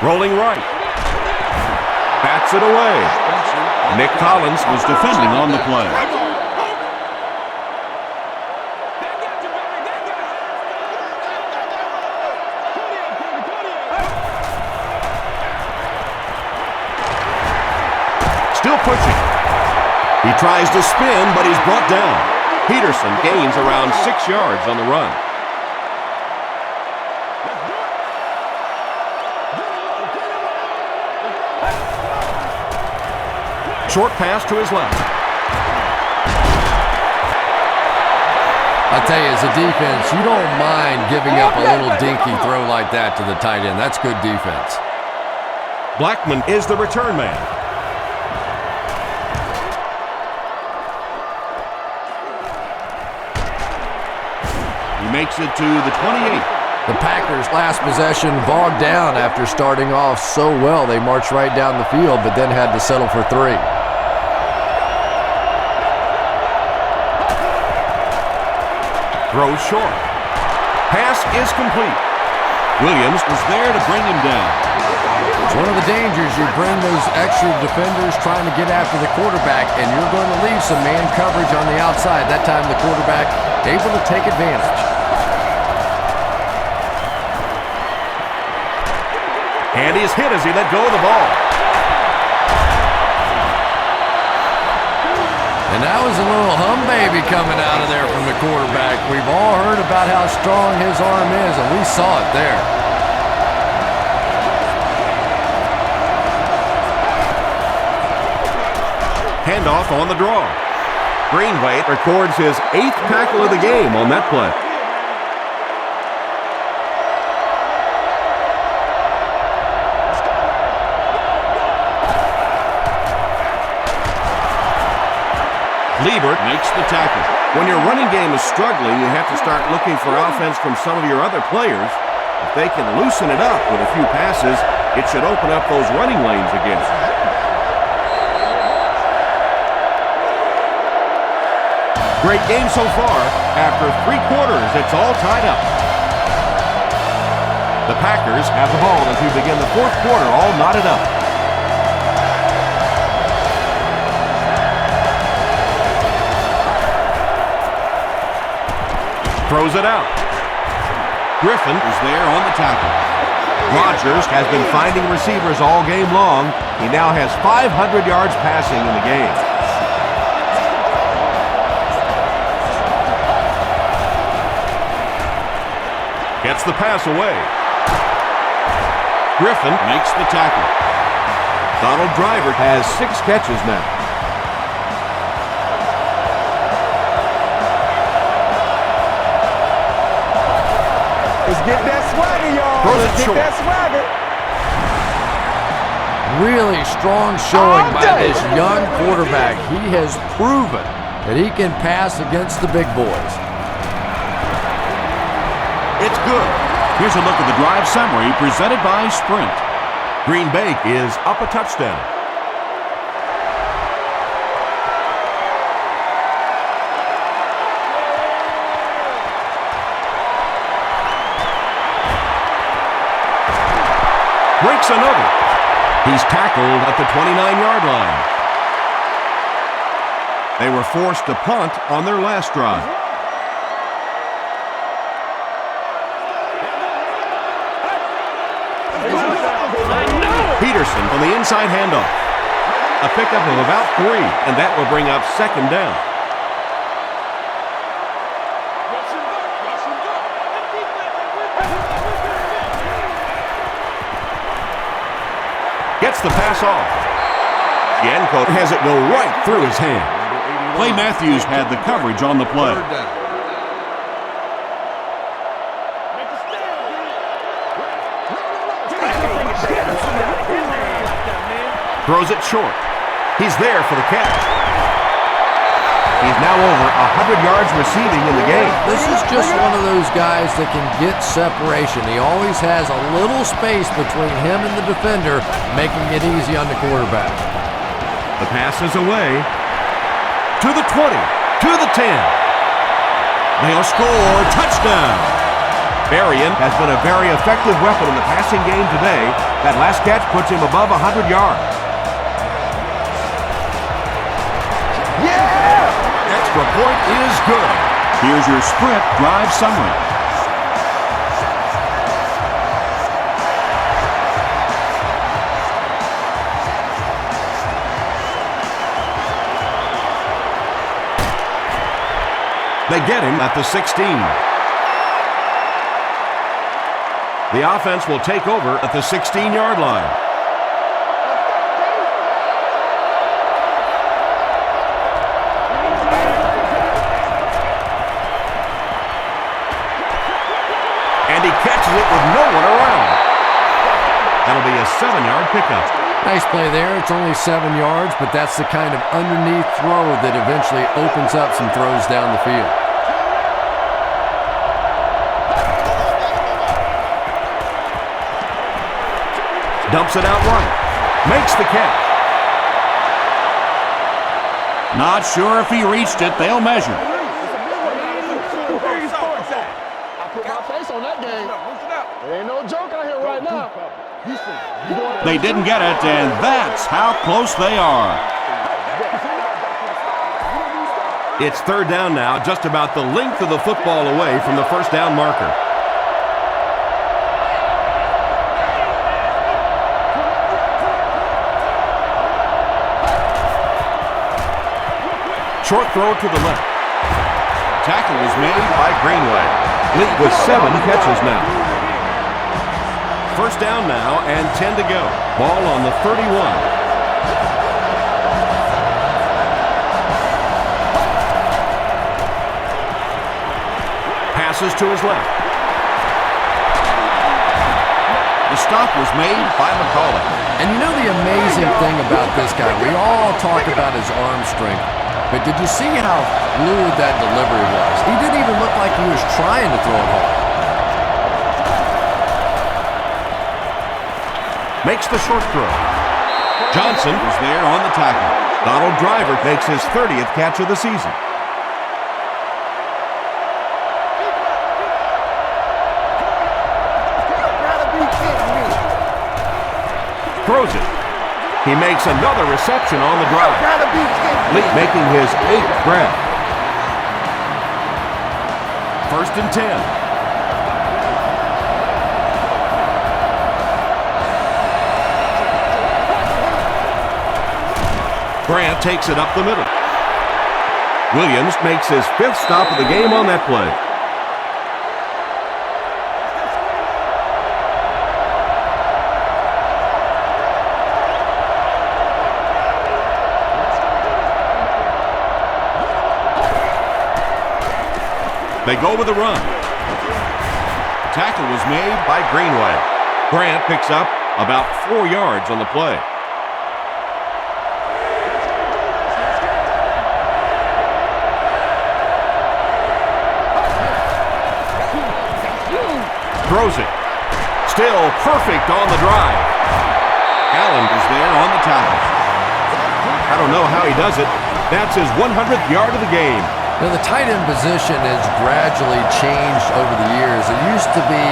Rolling right. Bats it away. Nick Collins was defending on the play. Still pushing. He tries to spin, but he's brought down. Peterson gains around 6 yards on the run. Short pass to his left. I'll tell you, as a defense, you don't mind giving up a little dinky throw like that to the tight end. That's good defense. Blackman is the return man. He makes it to the 28. The Packers' last possession bogged down after starting off so well. They marched right down the field, but then had to settle for 3. Throws short. Pass is complete. Williams was there to bring him down. It's one of the dangers. You bring those extra defenders trying to get after the quarterback, and you're going to leave some man coverage on the outside. That time the quarterback able to take advantage. And he's hit as he let go of the ball. And that was a little hum baby coming out of there from the quarterback. We've all heard about how strong his arm is, and we saw it there. Handoff on the draw. Greenway records his 8th tackle of the game on that play. Liebert makes the tackle. When your running game is struggling, you have to start looking for offense from some of your other players. If they can loosen it up with a few passes, it should open up those running lanes again. Great game so far. After 3 quarters, it's all tied up. The Packers have the ball as we begin the 4th quarter, all knotted up. Throws it out. Griffin is there on the tackle. Rodgers has been finding receivers all game long. He now has 500 yards passing in the game. Gets the pass away. Griffin Makes the tackle. Donald Driver has 6 catches now. Let's get that swagger, y'all. Throws it Let's get short. that swagger. Really strong showing by this young quarterback. He has proven that he can pass against the big boys. It's good. Here's a look at the drive summary presented by Sprint. Green Bay is up a touchdown. Breaks another. He's tackled at the 29-yard line. They were forced to punt on their last drive. Peterson on the inside handoff. A pickup of about 3, and that will bring up 2nd down. Gets the pass off. Yanko has it go right through his hand. Clay Matthews had the coverage on the play. 3rd down. Throws it short. He's there for the catch. He's now over 100 yards receiving in the game. This is just one of those guys that can get separation. He always has a little space between him and the defender, making it easy on the quarterback. The pass is away. To the 20. To the 10. They'll score. Touchdown. Berrien has been a very effective weapon in the passing game today. That last catch puts him above 100 yards. Extra point is good. Here's your Sprint drive summary. They get him at the 16. The offense will take over at the 16-yard line. And he catches it with no one around. That'll be a 7-yard pickup. Nice play there. It's only 7 yards, but that's the kind of underneath throw that eventually opens up some throws down the field. Dumps it out right. Makes the catch. Not sure if he reached it. They'll measure. I put my face on that game. There ain't no joke out here right now. They didn't get it, and that's how close they are. It's 3rd down now, just about the length of the football away from the 1st down marker. Short throw to the left. Tackle was made by Greenway. Lee with 7 catches now. 1st down now and 10 to go. Ball on the 31. Passes to his left. The stop was made by McCauley. And you know the amazing thing about this guy, we all talk about his arm strength, but did you see how fluid that delivery was? He didn't even look like he was trying to throw it hard. Makes the short throw. Johnson Was there on the tackle. Donald Driver makes his 30th catch of the season. Throws it. He makes another reception on the drive. Lee making his 8th grab. 1st and 10. Grant takes it up the middle. Williams makes his 5th stop of the game on that play. They go with a run. Tackle was made by Greenway. Grant picks up about 4 yards on the play. Throws it. Still perfect on the drive. Allen is there on the tackle. I don't know how he does it. That's his 100th yard of the game. Now, the tight end position has gradually changed over the years. It used to be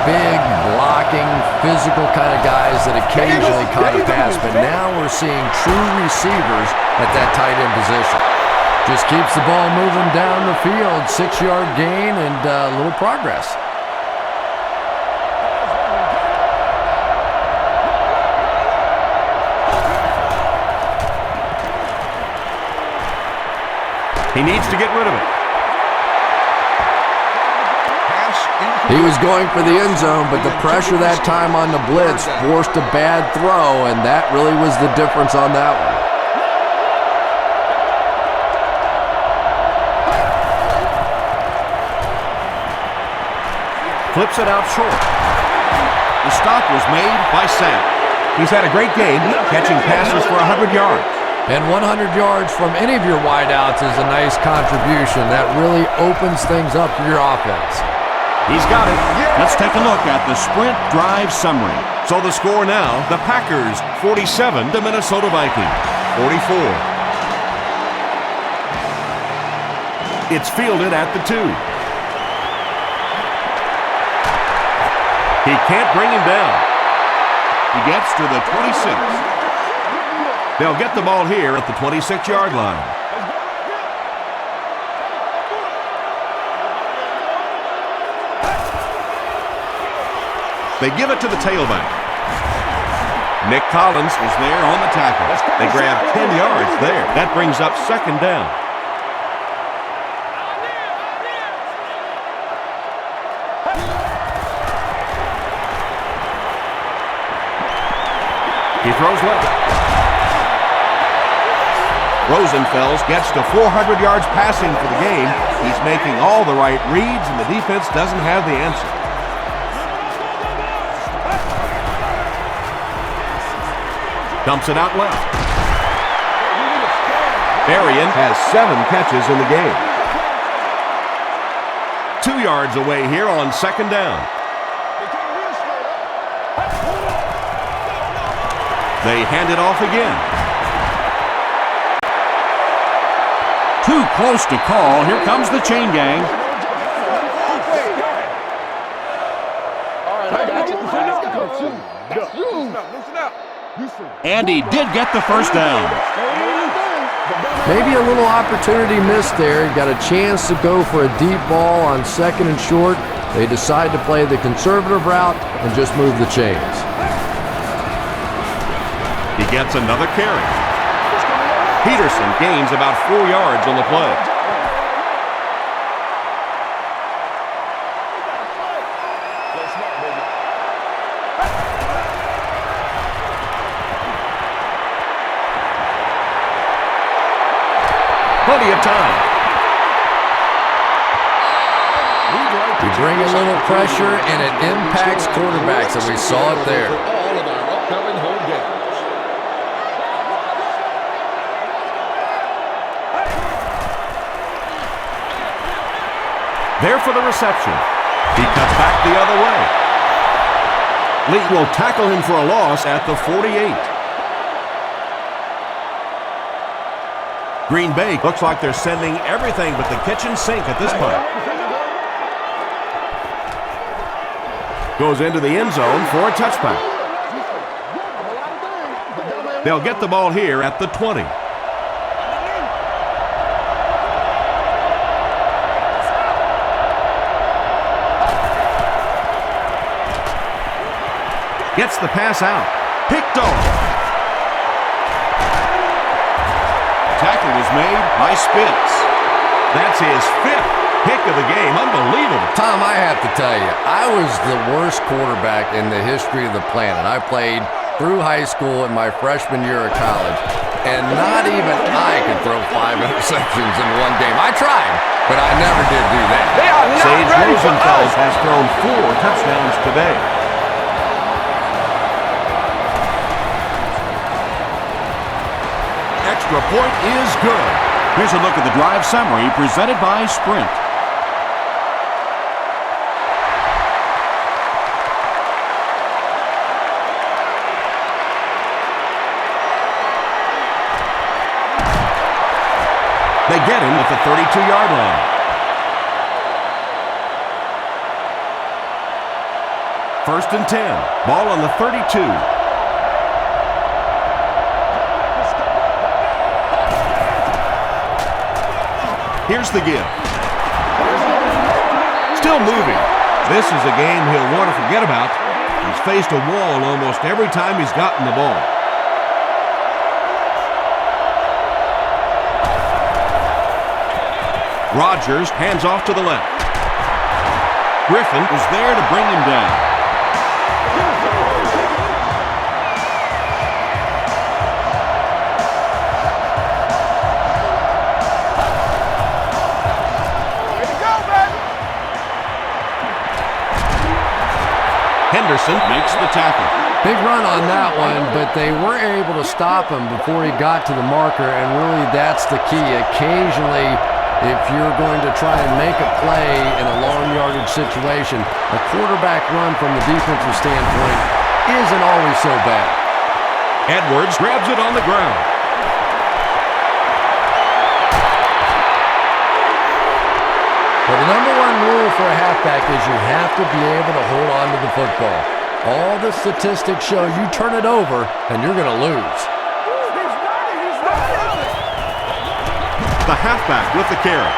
big, blocking, physical kind of guys that occasionally caught a pass, but now we're seeing true receivers at that tight end position. Just keeps the ball moving down the field, 6-yard gain and a little progress. He needs to get rid of it. He was going for the end zone, but the pressure that time on the blitz forced a bad throw, and that really was the difference on that one. Flips it out short. The stop was made by Sam. He's had a great game, catching passes for 100 yards. And 100 yards from any of your wideouts is a nice contribution. That really opens things up for your offense. He's got it. Let's take a look at the sprint drive summary. So the score now, the Packers 47, the Minnesota Vikings 44. It's fielded at the 2. He can't bring him down. He gets to the 26. They'll get the ball here at the 26-yard line. They give it to the tailback. Nick Collins is there on the tackle. They grab 10 yards there. That brings up 2nd down. He throws left. Rosenfels gets to 400 yards passing for the game. He's making all the right reads, and the defense doesn't have the answer. Dumps it out left. Berrien has 7 catches in the game. 2 yards away here on 2nd down. They hand it off again. Too close to call. Here comes the chain gang. And he did get the first down. Maybe a little opportunity missed there. He got a chance to go for a deep ball on 2nd and short. They decide to play the conservative route and just move the chains. He gets another carry. Peterson gains about 4 yards on the play. Plenty of time. You bring a little pressure and it impacts quarterbacks, and we saw it there. All of our upcoming home games. There for the reception. He cuts back the other way. Lee will tackle him for a loss at the 48. Green Bay looks like they're sending everything but the kitchen sink at this point. Goes into the end zone for a touchback. They'll get the ball here at the 20. Gets the pass out. Picked off. Tackle was made by Spitz. That's his 5th pick of the game. Unbelievable. Tom, I have to tell you, I was the worst quarterback in the history of the planet. I played through high school and my freshman year of college. and not even I could throw 5 interceptions in one game. I tried, but I never did do that. Sage Rosenfeld has thrown 4 touchdowns today. Extra point is good. Here's a look at the drive summary presented by Sprint. They get him at the 32-yard line. First and 10. Ball on the 32. Here's the give. Still moving. This is a game he'll want to forget about. He's faced a wall almost every time he's gotten the ball. Rodgers hands off to the left. Griffin was there to bring him down. Henderson makes the tackle. Big run on that one, but they weren't able to stop him before he got to the marker, and really that's the key. Occasionally, if you're going to try and make a play in a long yardage situation, a quarterback run from the defensive standpoint isn't always so bad. Edwards grabs it on the ground. Well, the number one rule for a halfback is you have to be able to hold on to the football. All the statistics show you turn it over and you're going to lose. The halfback with the carry.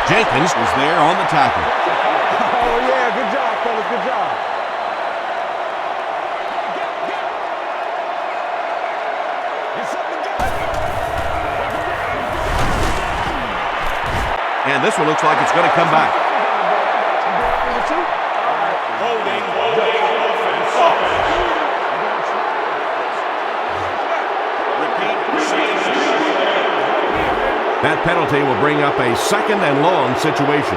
Jenkins was there on the tackle. Oh, yeah, good job, fellas, good job. And this one looks like it's going to come back. That penalty will bring up a second and long situation.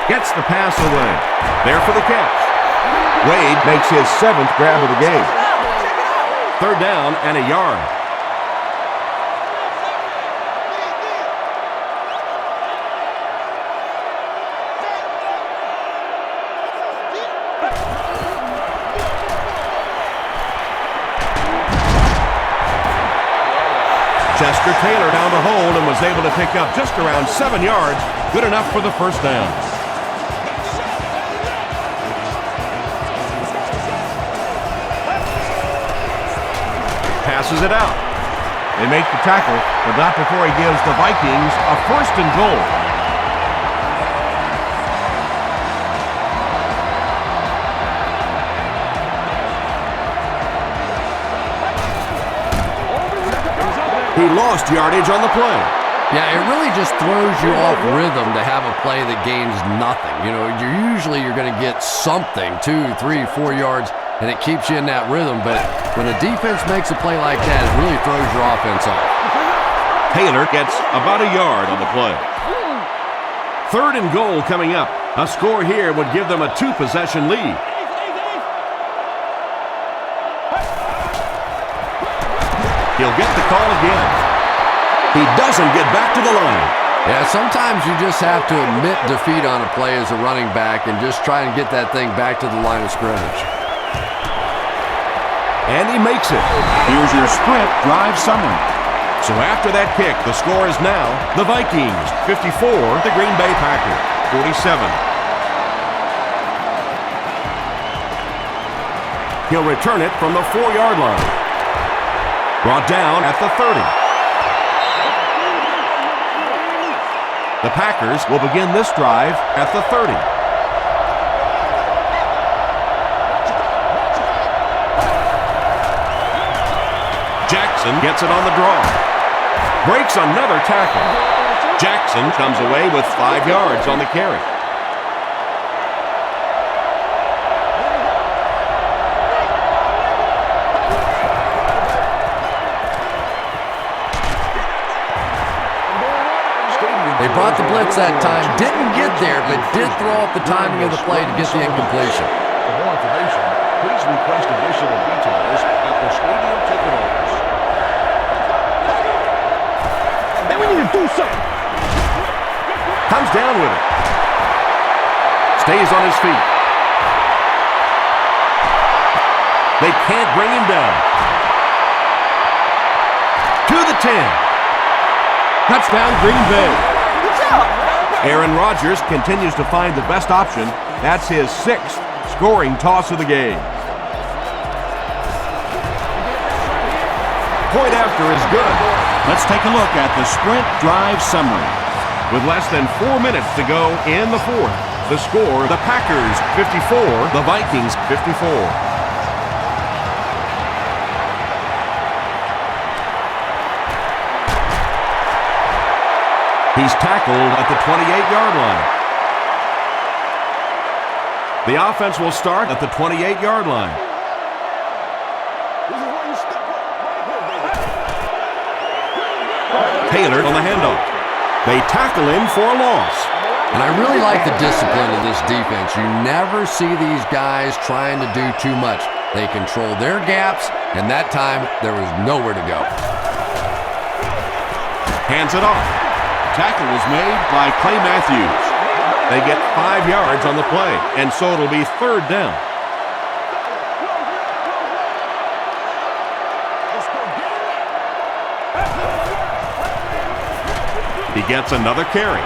Gets the pass away. There for the catch. Wade makes his 7th grab of the game. 3rd down and a yard. Chester Taylor down the hole and was able to pick up just around 7 yards. Good enough for the first down. Passes it out. They make the tackle, but not before he gives the Vikings a 1st and goal. He lost yardage on the play. Yeah, it really just throws you off rhythm to have a play that gains nothing. You know, you're going to get something, 2, 3, 4 yards, and it keeps you in that rhythm. But when the defense makes a play like that, it really throws your offense off. Taylor gets about a yard on the play. 3rd and goal coming up. A score here would give them a 2-possession lead. He'll get the call again. He doesn't get back to the line. Yeah, sometimes you just have to admit defeat on a play as a running back and just try and get that thing back to the line of scrimmage. And he makes it. Here's your Sprint drive summary. So after that kick, the score is now the Vikings 54, the Green Bay Packers 47. He'll return it from the 4-yard line. Brought down at the 30. The Packers will begin this drive at the 30. Jackson gets it on the draw. Breaks another tackle. Jackson comes away with 5 yards on the carry. They brought the blitz that time, didn't get there, but did throw up the timing of the play to get the incompletion. For more information, please request additional details at the stadium ticket office. Man, we need to do something. Comes down with it. Stays on his feet. They can't bring him down. To the 10. Touchdown, Green Bay. Aaron Rodgers continues to find the best option. That's his 6th scoring toss of the game. Point after is good. Let's take a look at the sprint drive summary. With less than 4 minutes to go in the 4th, the score, the Packers 54, the Vikings 54. He's tackled at the 28-yard line. The offense will start at the 28-yard line. Taylor on the handoff. They tackle him for a loss. And I really like the discipline of this defense. You never see these guys trying to do too much. They control their gaps, and that time there was nowhere to go. Hands it off. Tackle was made by Clay Matthews. They get 5 yards on the play, and so it'll be 3rd down. He gets another carry.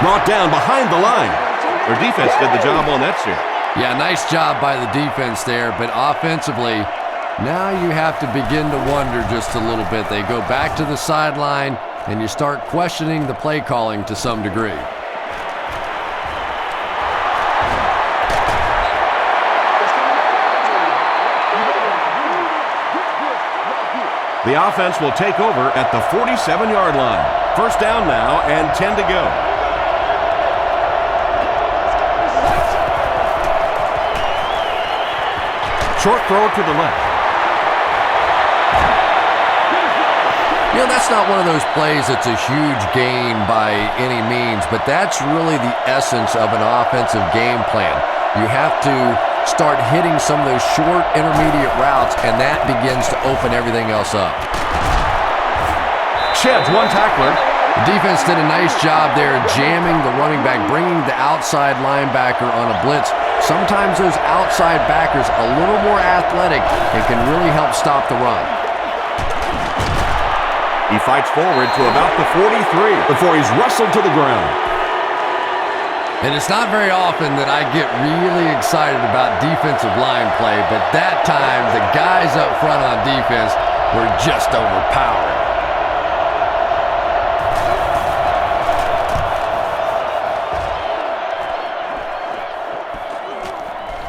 Brought down behind the line. Their defense did the job on that series. Yeah, nice job by the defense there, but offensively, now you have to begin to wonder just a little bit. They go back to the sideline, and you start questioning the play calling to some degree. The offense will take over at the 47-yard line. 1st down now and 10 to go. Short throw to the left. You know, that's not one of those plays that's a huge gain by any means, but that's really the essence of an offensive game plan. You have to start hitting some of those short intermediate routes, and that begins to open everything else up. Sheds one tackler. The defense did a nice job there jamming the running back, bringing the outside linebacker on a blitz. Sometimes those outside backers a little more athletic and can really help stop the run. He fights forward to about the 43 before he's wrestled to the ground. And it's not very often that I get really excited about defensive line play, but that time the guys up front on defense were just overpowered.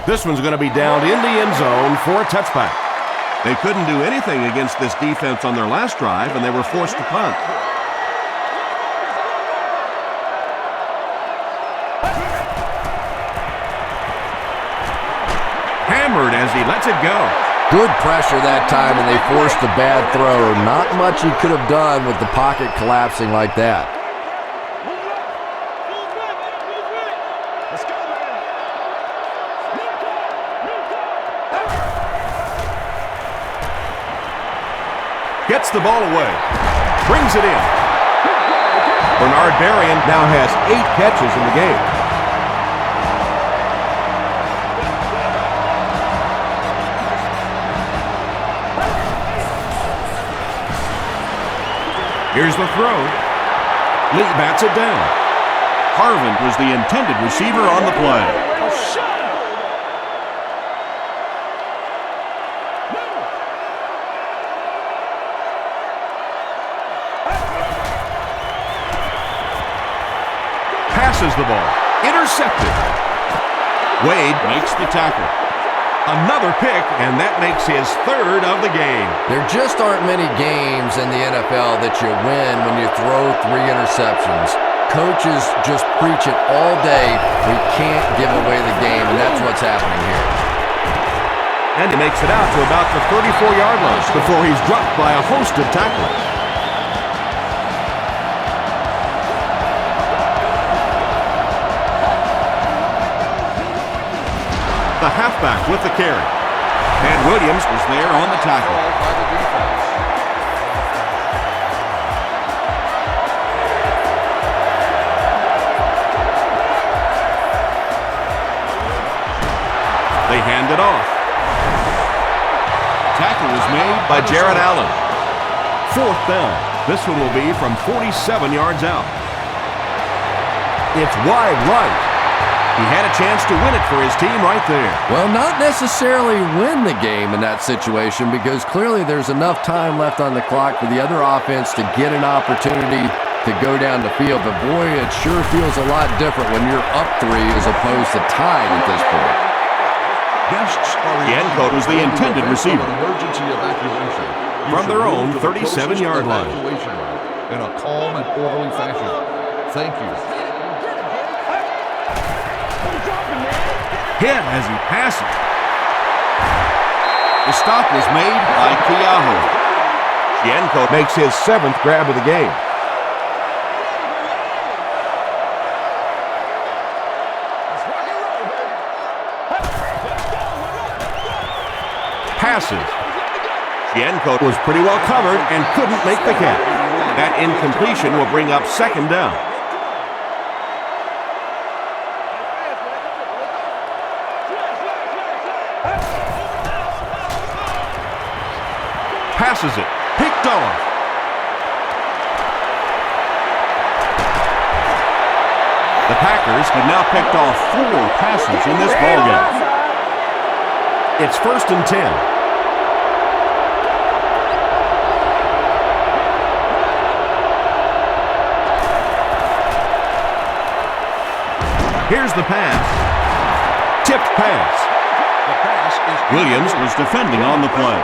This one's going to be down in the end zone for a touchback. They couldn't do anything against this defense on their last drive, and they were forced to punt. Hammered as he lets it go. Good pressure that time, and they forced a bad throw. Not much he could have done with the pocket collapsing like that. Gets the ball away. Brings it in. Bernard Berrien now has 8 catches in the game. Here's the throw. Lee bats it down. Harvin was the intended receiver on the play. Passes the ball. Intercepted. Wade makes the tackle. Another pick, and that makes his third of the game. There just aren't many games in the NFL that you win when you throw 3 interceptions. Coaches just preach it all day. We can't give away the game, and that's what's happening here. And he makes it out to about the 34-yard line before he's dropped by a host of tacklers. The halfback with the carry. And Williams was there on the tackle. They hand it off. Tackle was made by Jared Allen. 4th down. This one will be from 47 yards out. It's wide right. He had a chance to win it for his team right there. Well, not necessarily win the game in that situation, because clearly there's enough time left on the clock for the other offense to get an opportunity to go down the field. But boy, it sure feels a lot different when you're up 3 as opposed to tied at this point. Yenko was the intended receiver. Emergency evacuation. From their own 37-yard line. In a calm and orderly fashion. Thank you. Hit as he passes. The stop was made by Keaho. Yenko makes his 7th grab of the game. Passes. Yenko was pretty well covered and couldn't make the catch. That incompletion will bring up 2nd down. Passes it. Picked off. The Packers have now picked off 4 passes in this ballgame. It's 1st and 10. Here's the pass. Tipped pass. Williams was defending on the play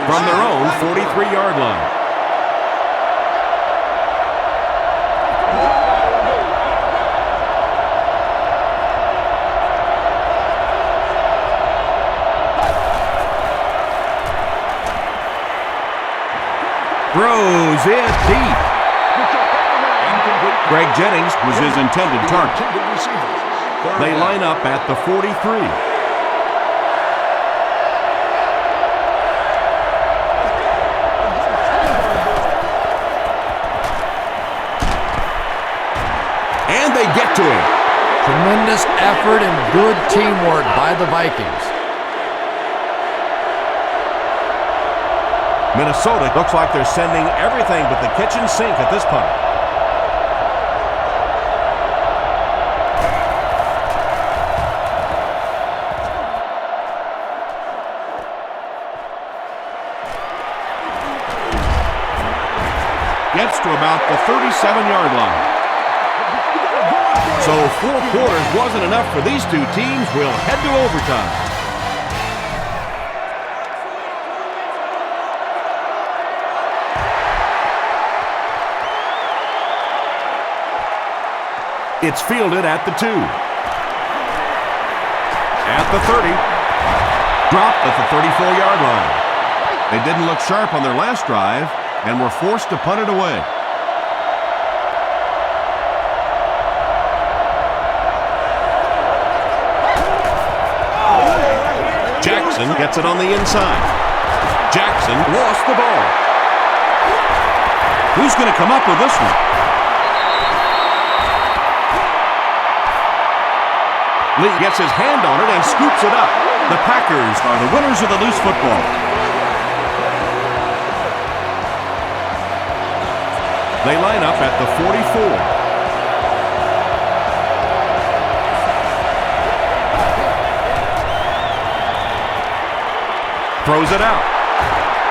from their own 43-yard line. Throws it deep. Greg Jennings was his intended target. They line up at the 43. They get to him. Tremendous effort and good teamwork by the Vikings. Minnesota looks like they're sending everything but the kitchen sink at this point. Gets to about the 37-yard line. So 4 quarters wasn't enough for these 2 teams. We'll head to overtime. It's fielded at the 2. At the 30. Dropped at the 34-yard line. They didn't look sharp on their last drive and were forced to punt it away. Jackson gets it on the inside. Jackson lost the ball. Who's going to come up with this one? Lee gets his hand on it and scoops it up. The Packers are the winners of the loose football. They line up at the 44. Throws it out.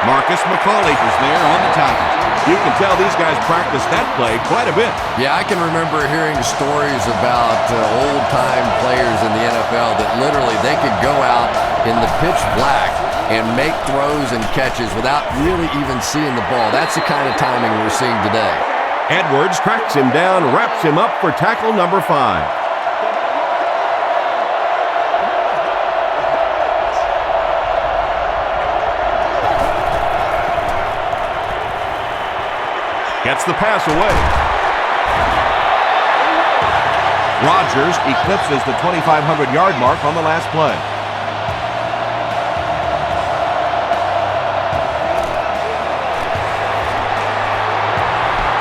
Marcus McCauley is there on the tackle. You can tell these guys practice that play quite a bit. Yeah, I can remember hearing stories about old-time players in the NFL that literally they could go out in the pitch black and make throws and catches without really even seeing the ball. That's the kind of timing we're seeing today. Edwards tracks him down, wraps him up for tackle number 5. Gets the pass away. Rodgers eclipses the 2,500-yard mark on the last play.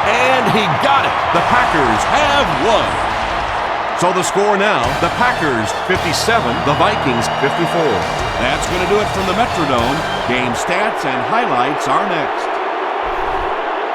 And he got it. The Packers have won. So the score now, the Packers 57, the Vikings 54. That's going to do it from the Metrodome. Game stats and highlights are next.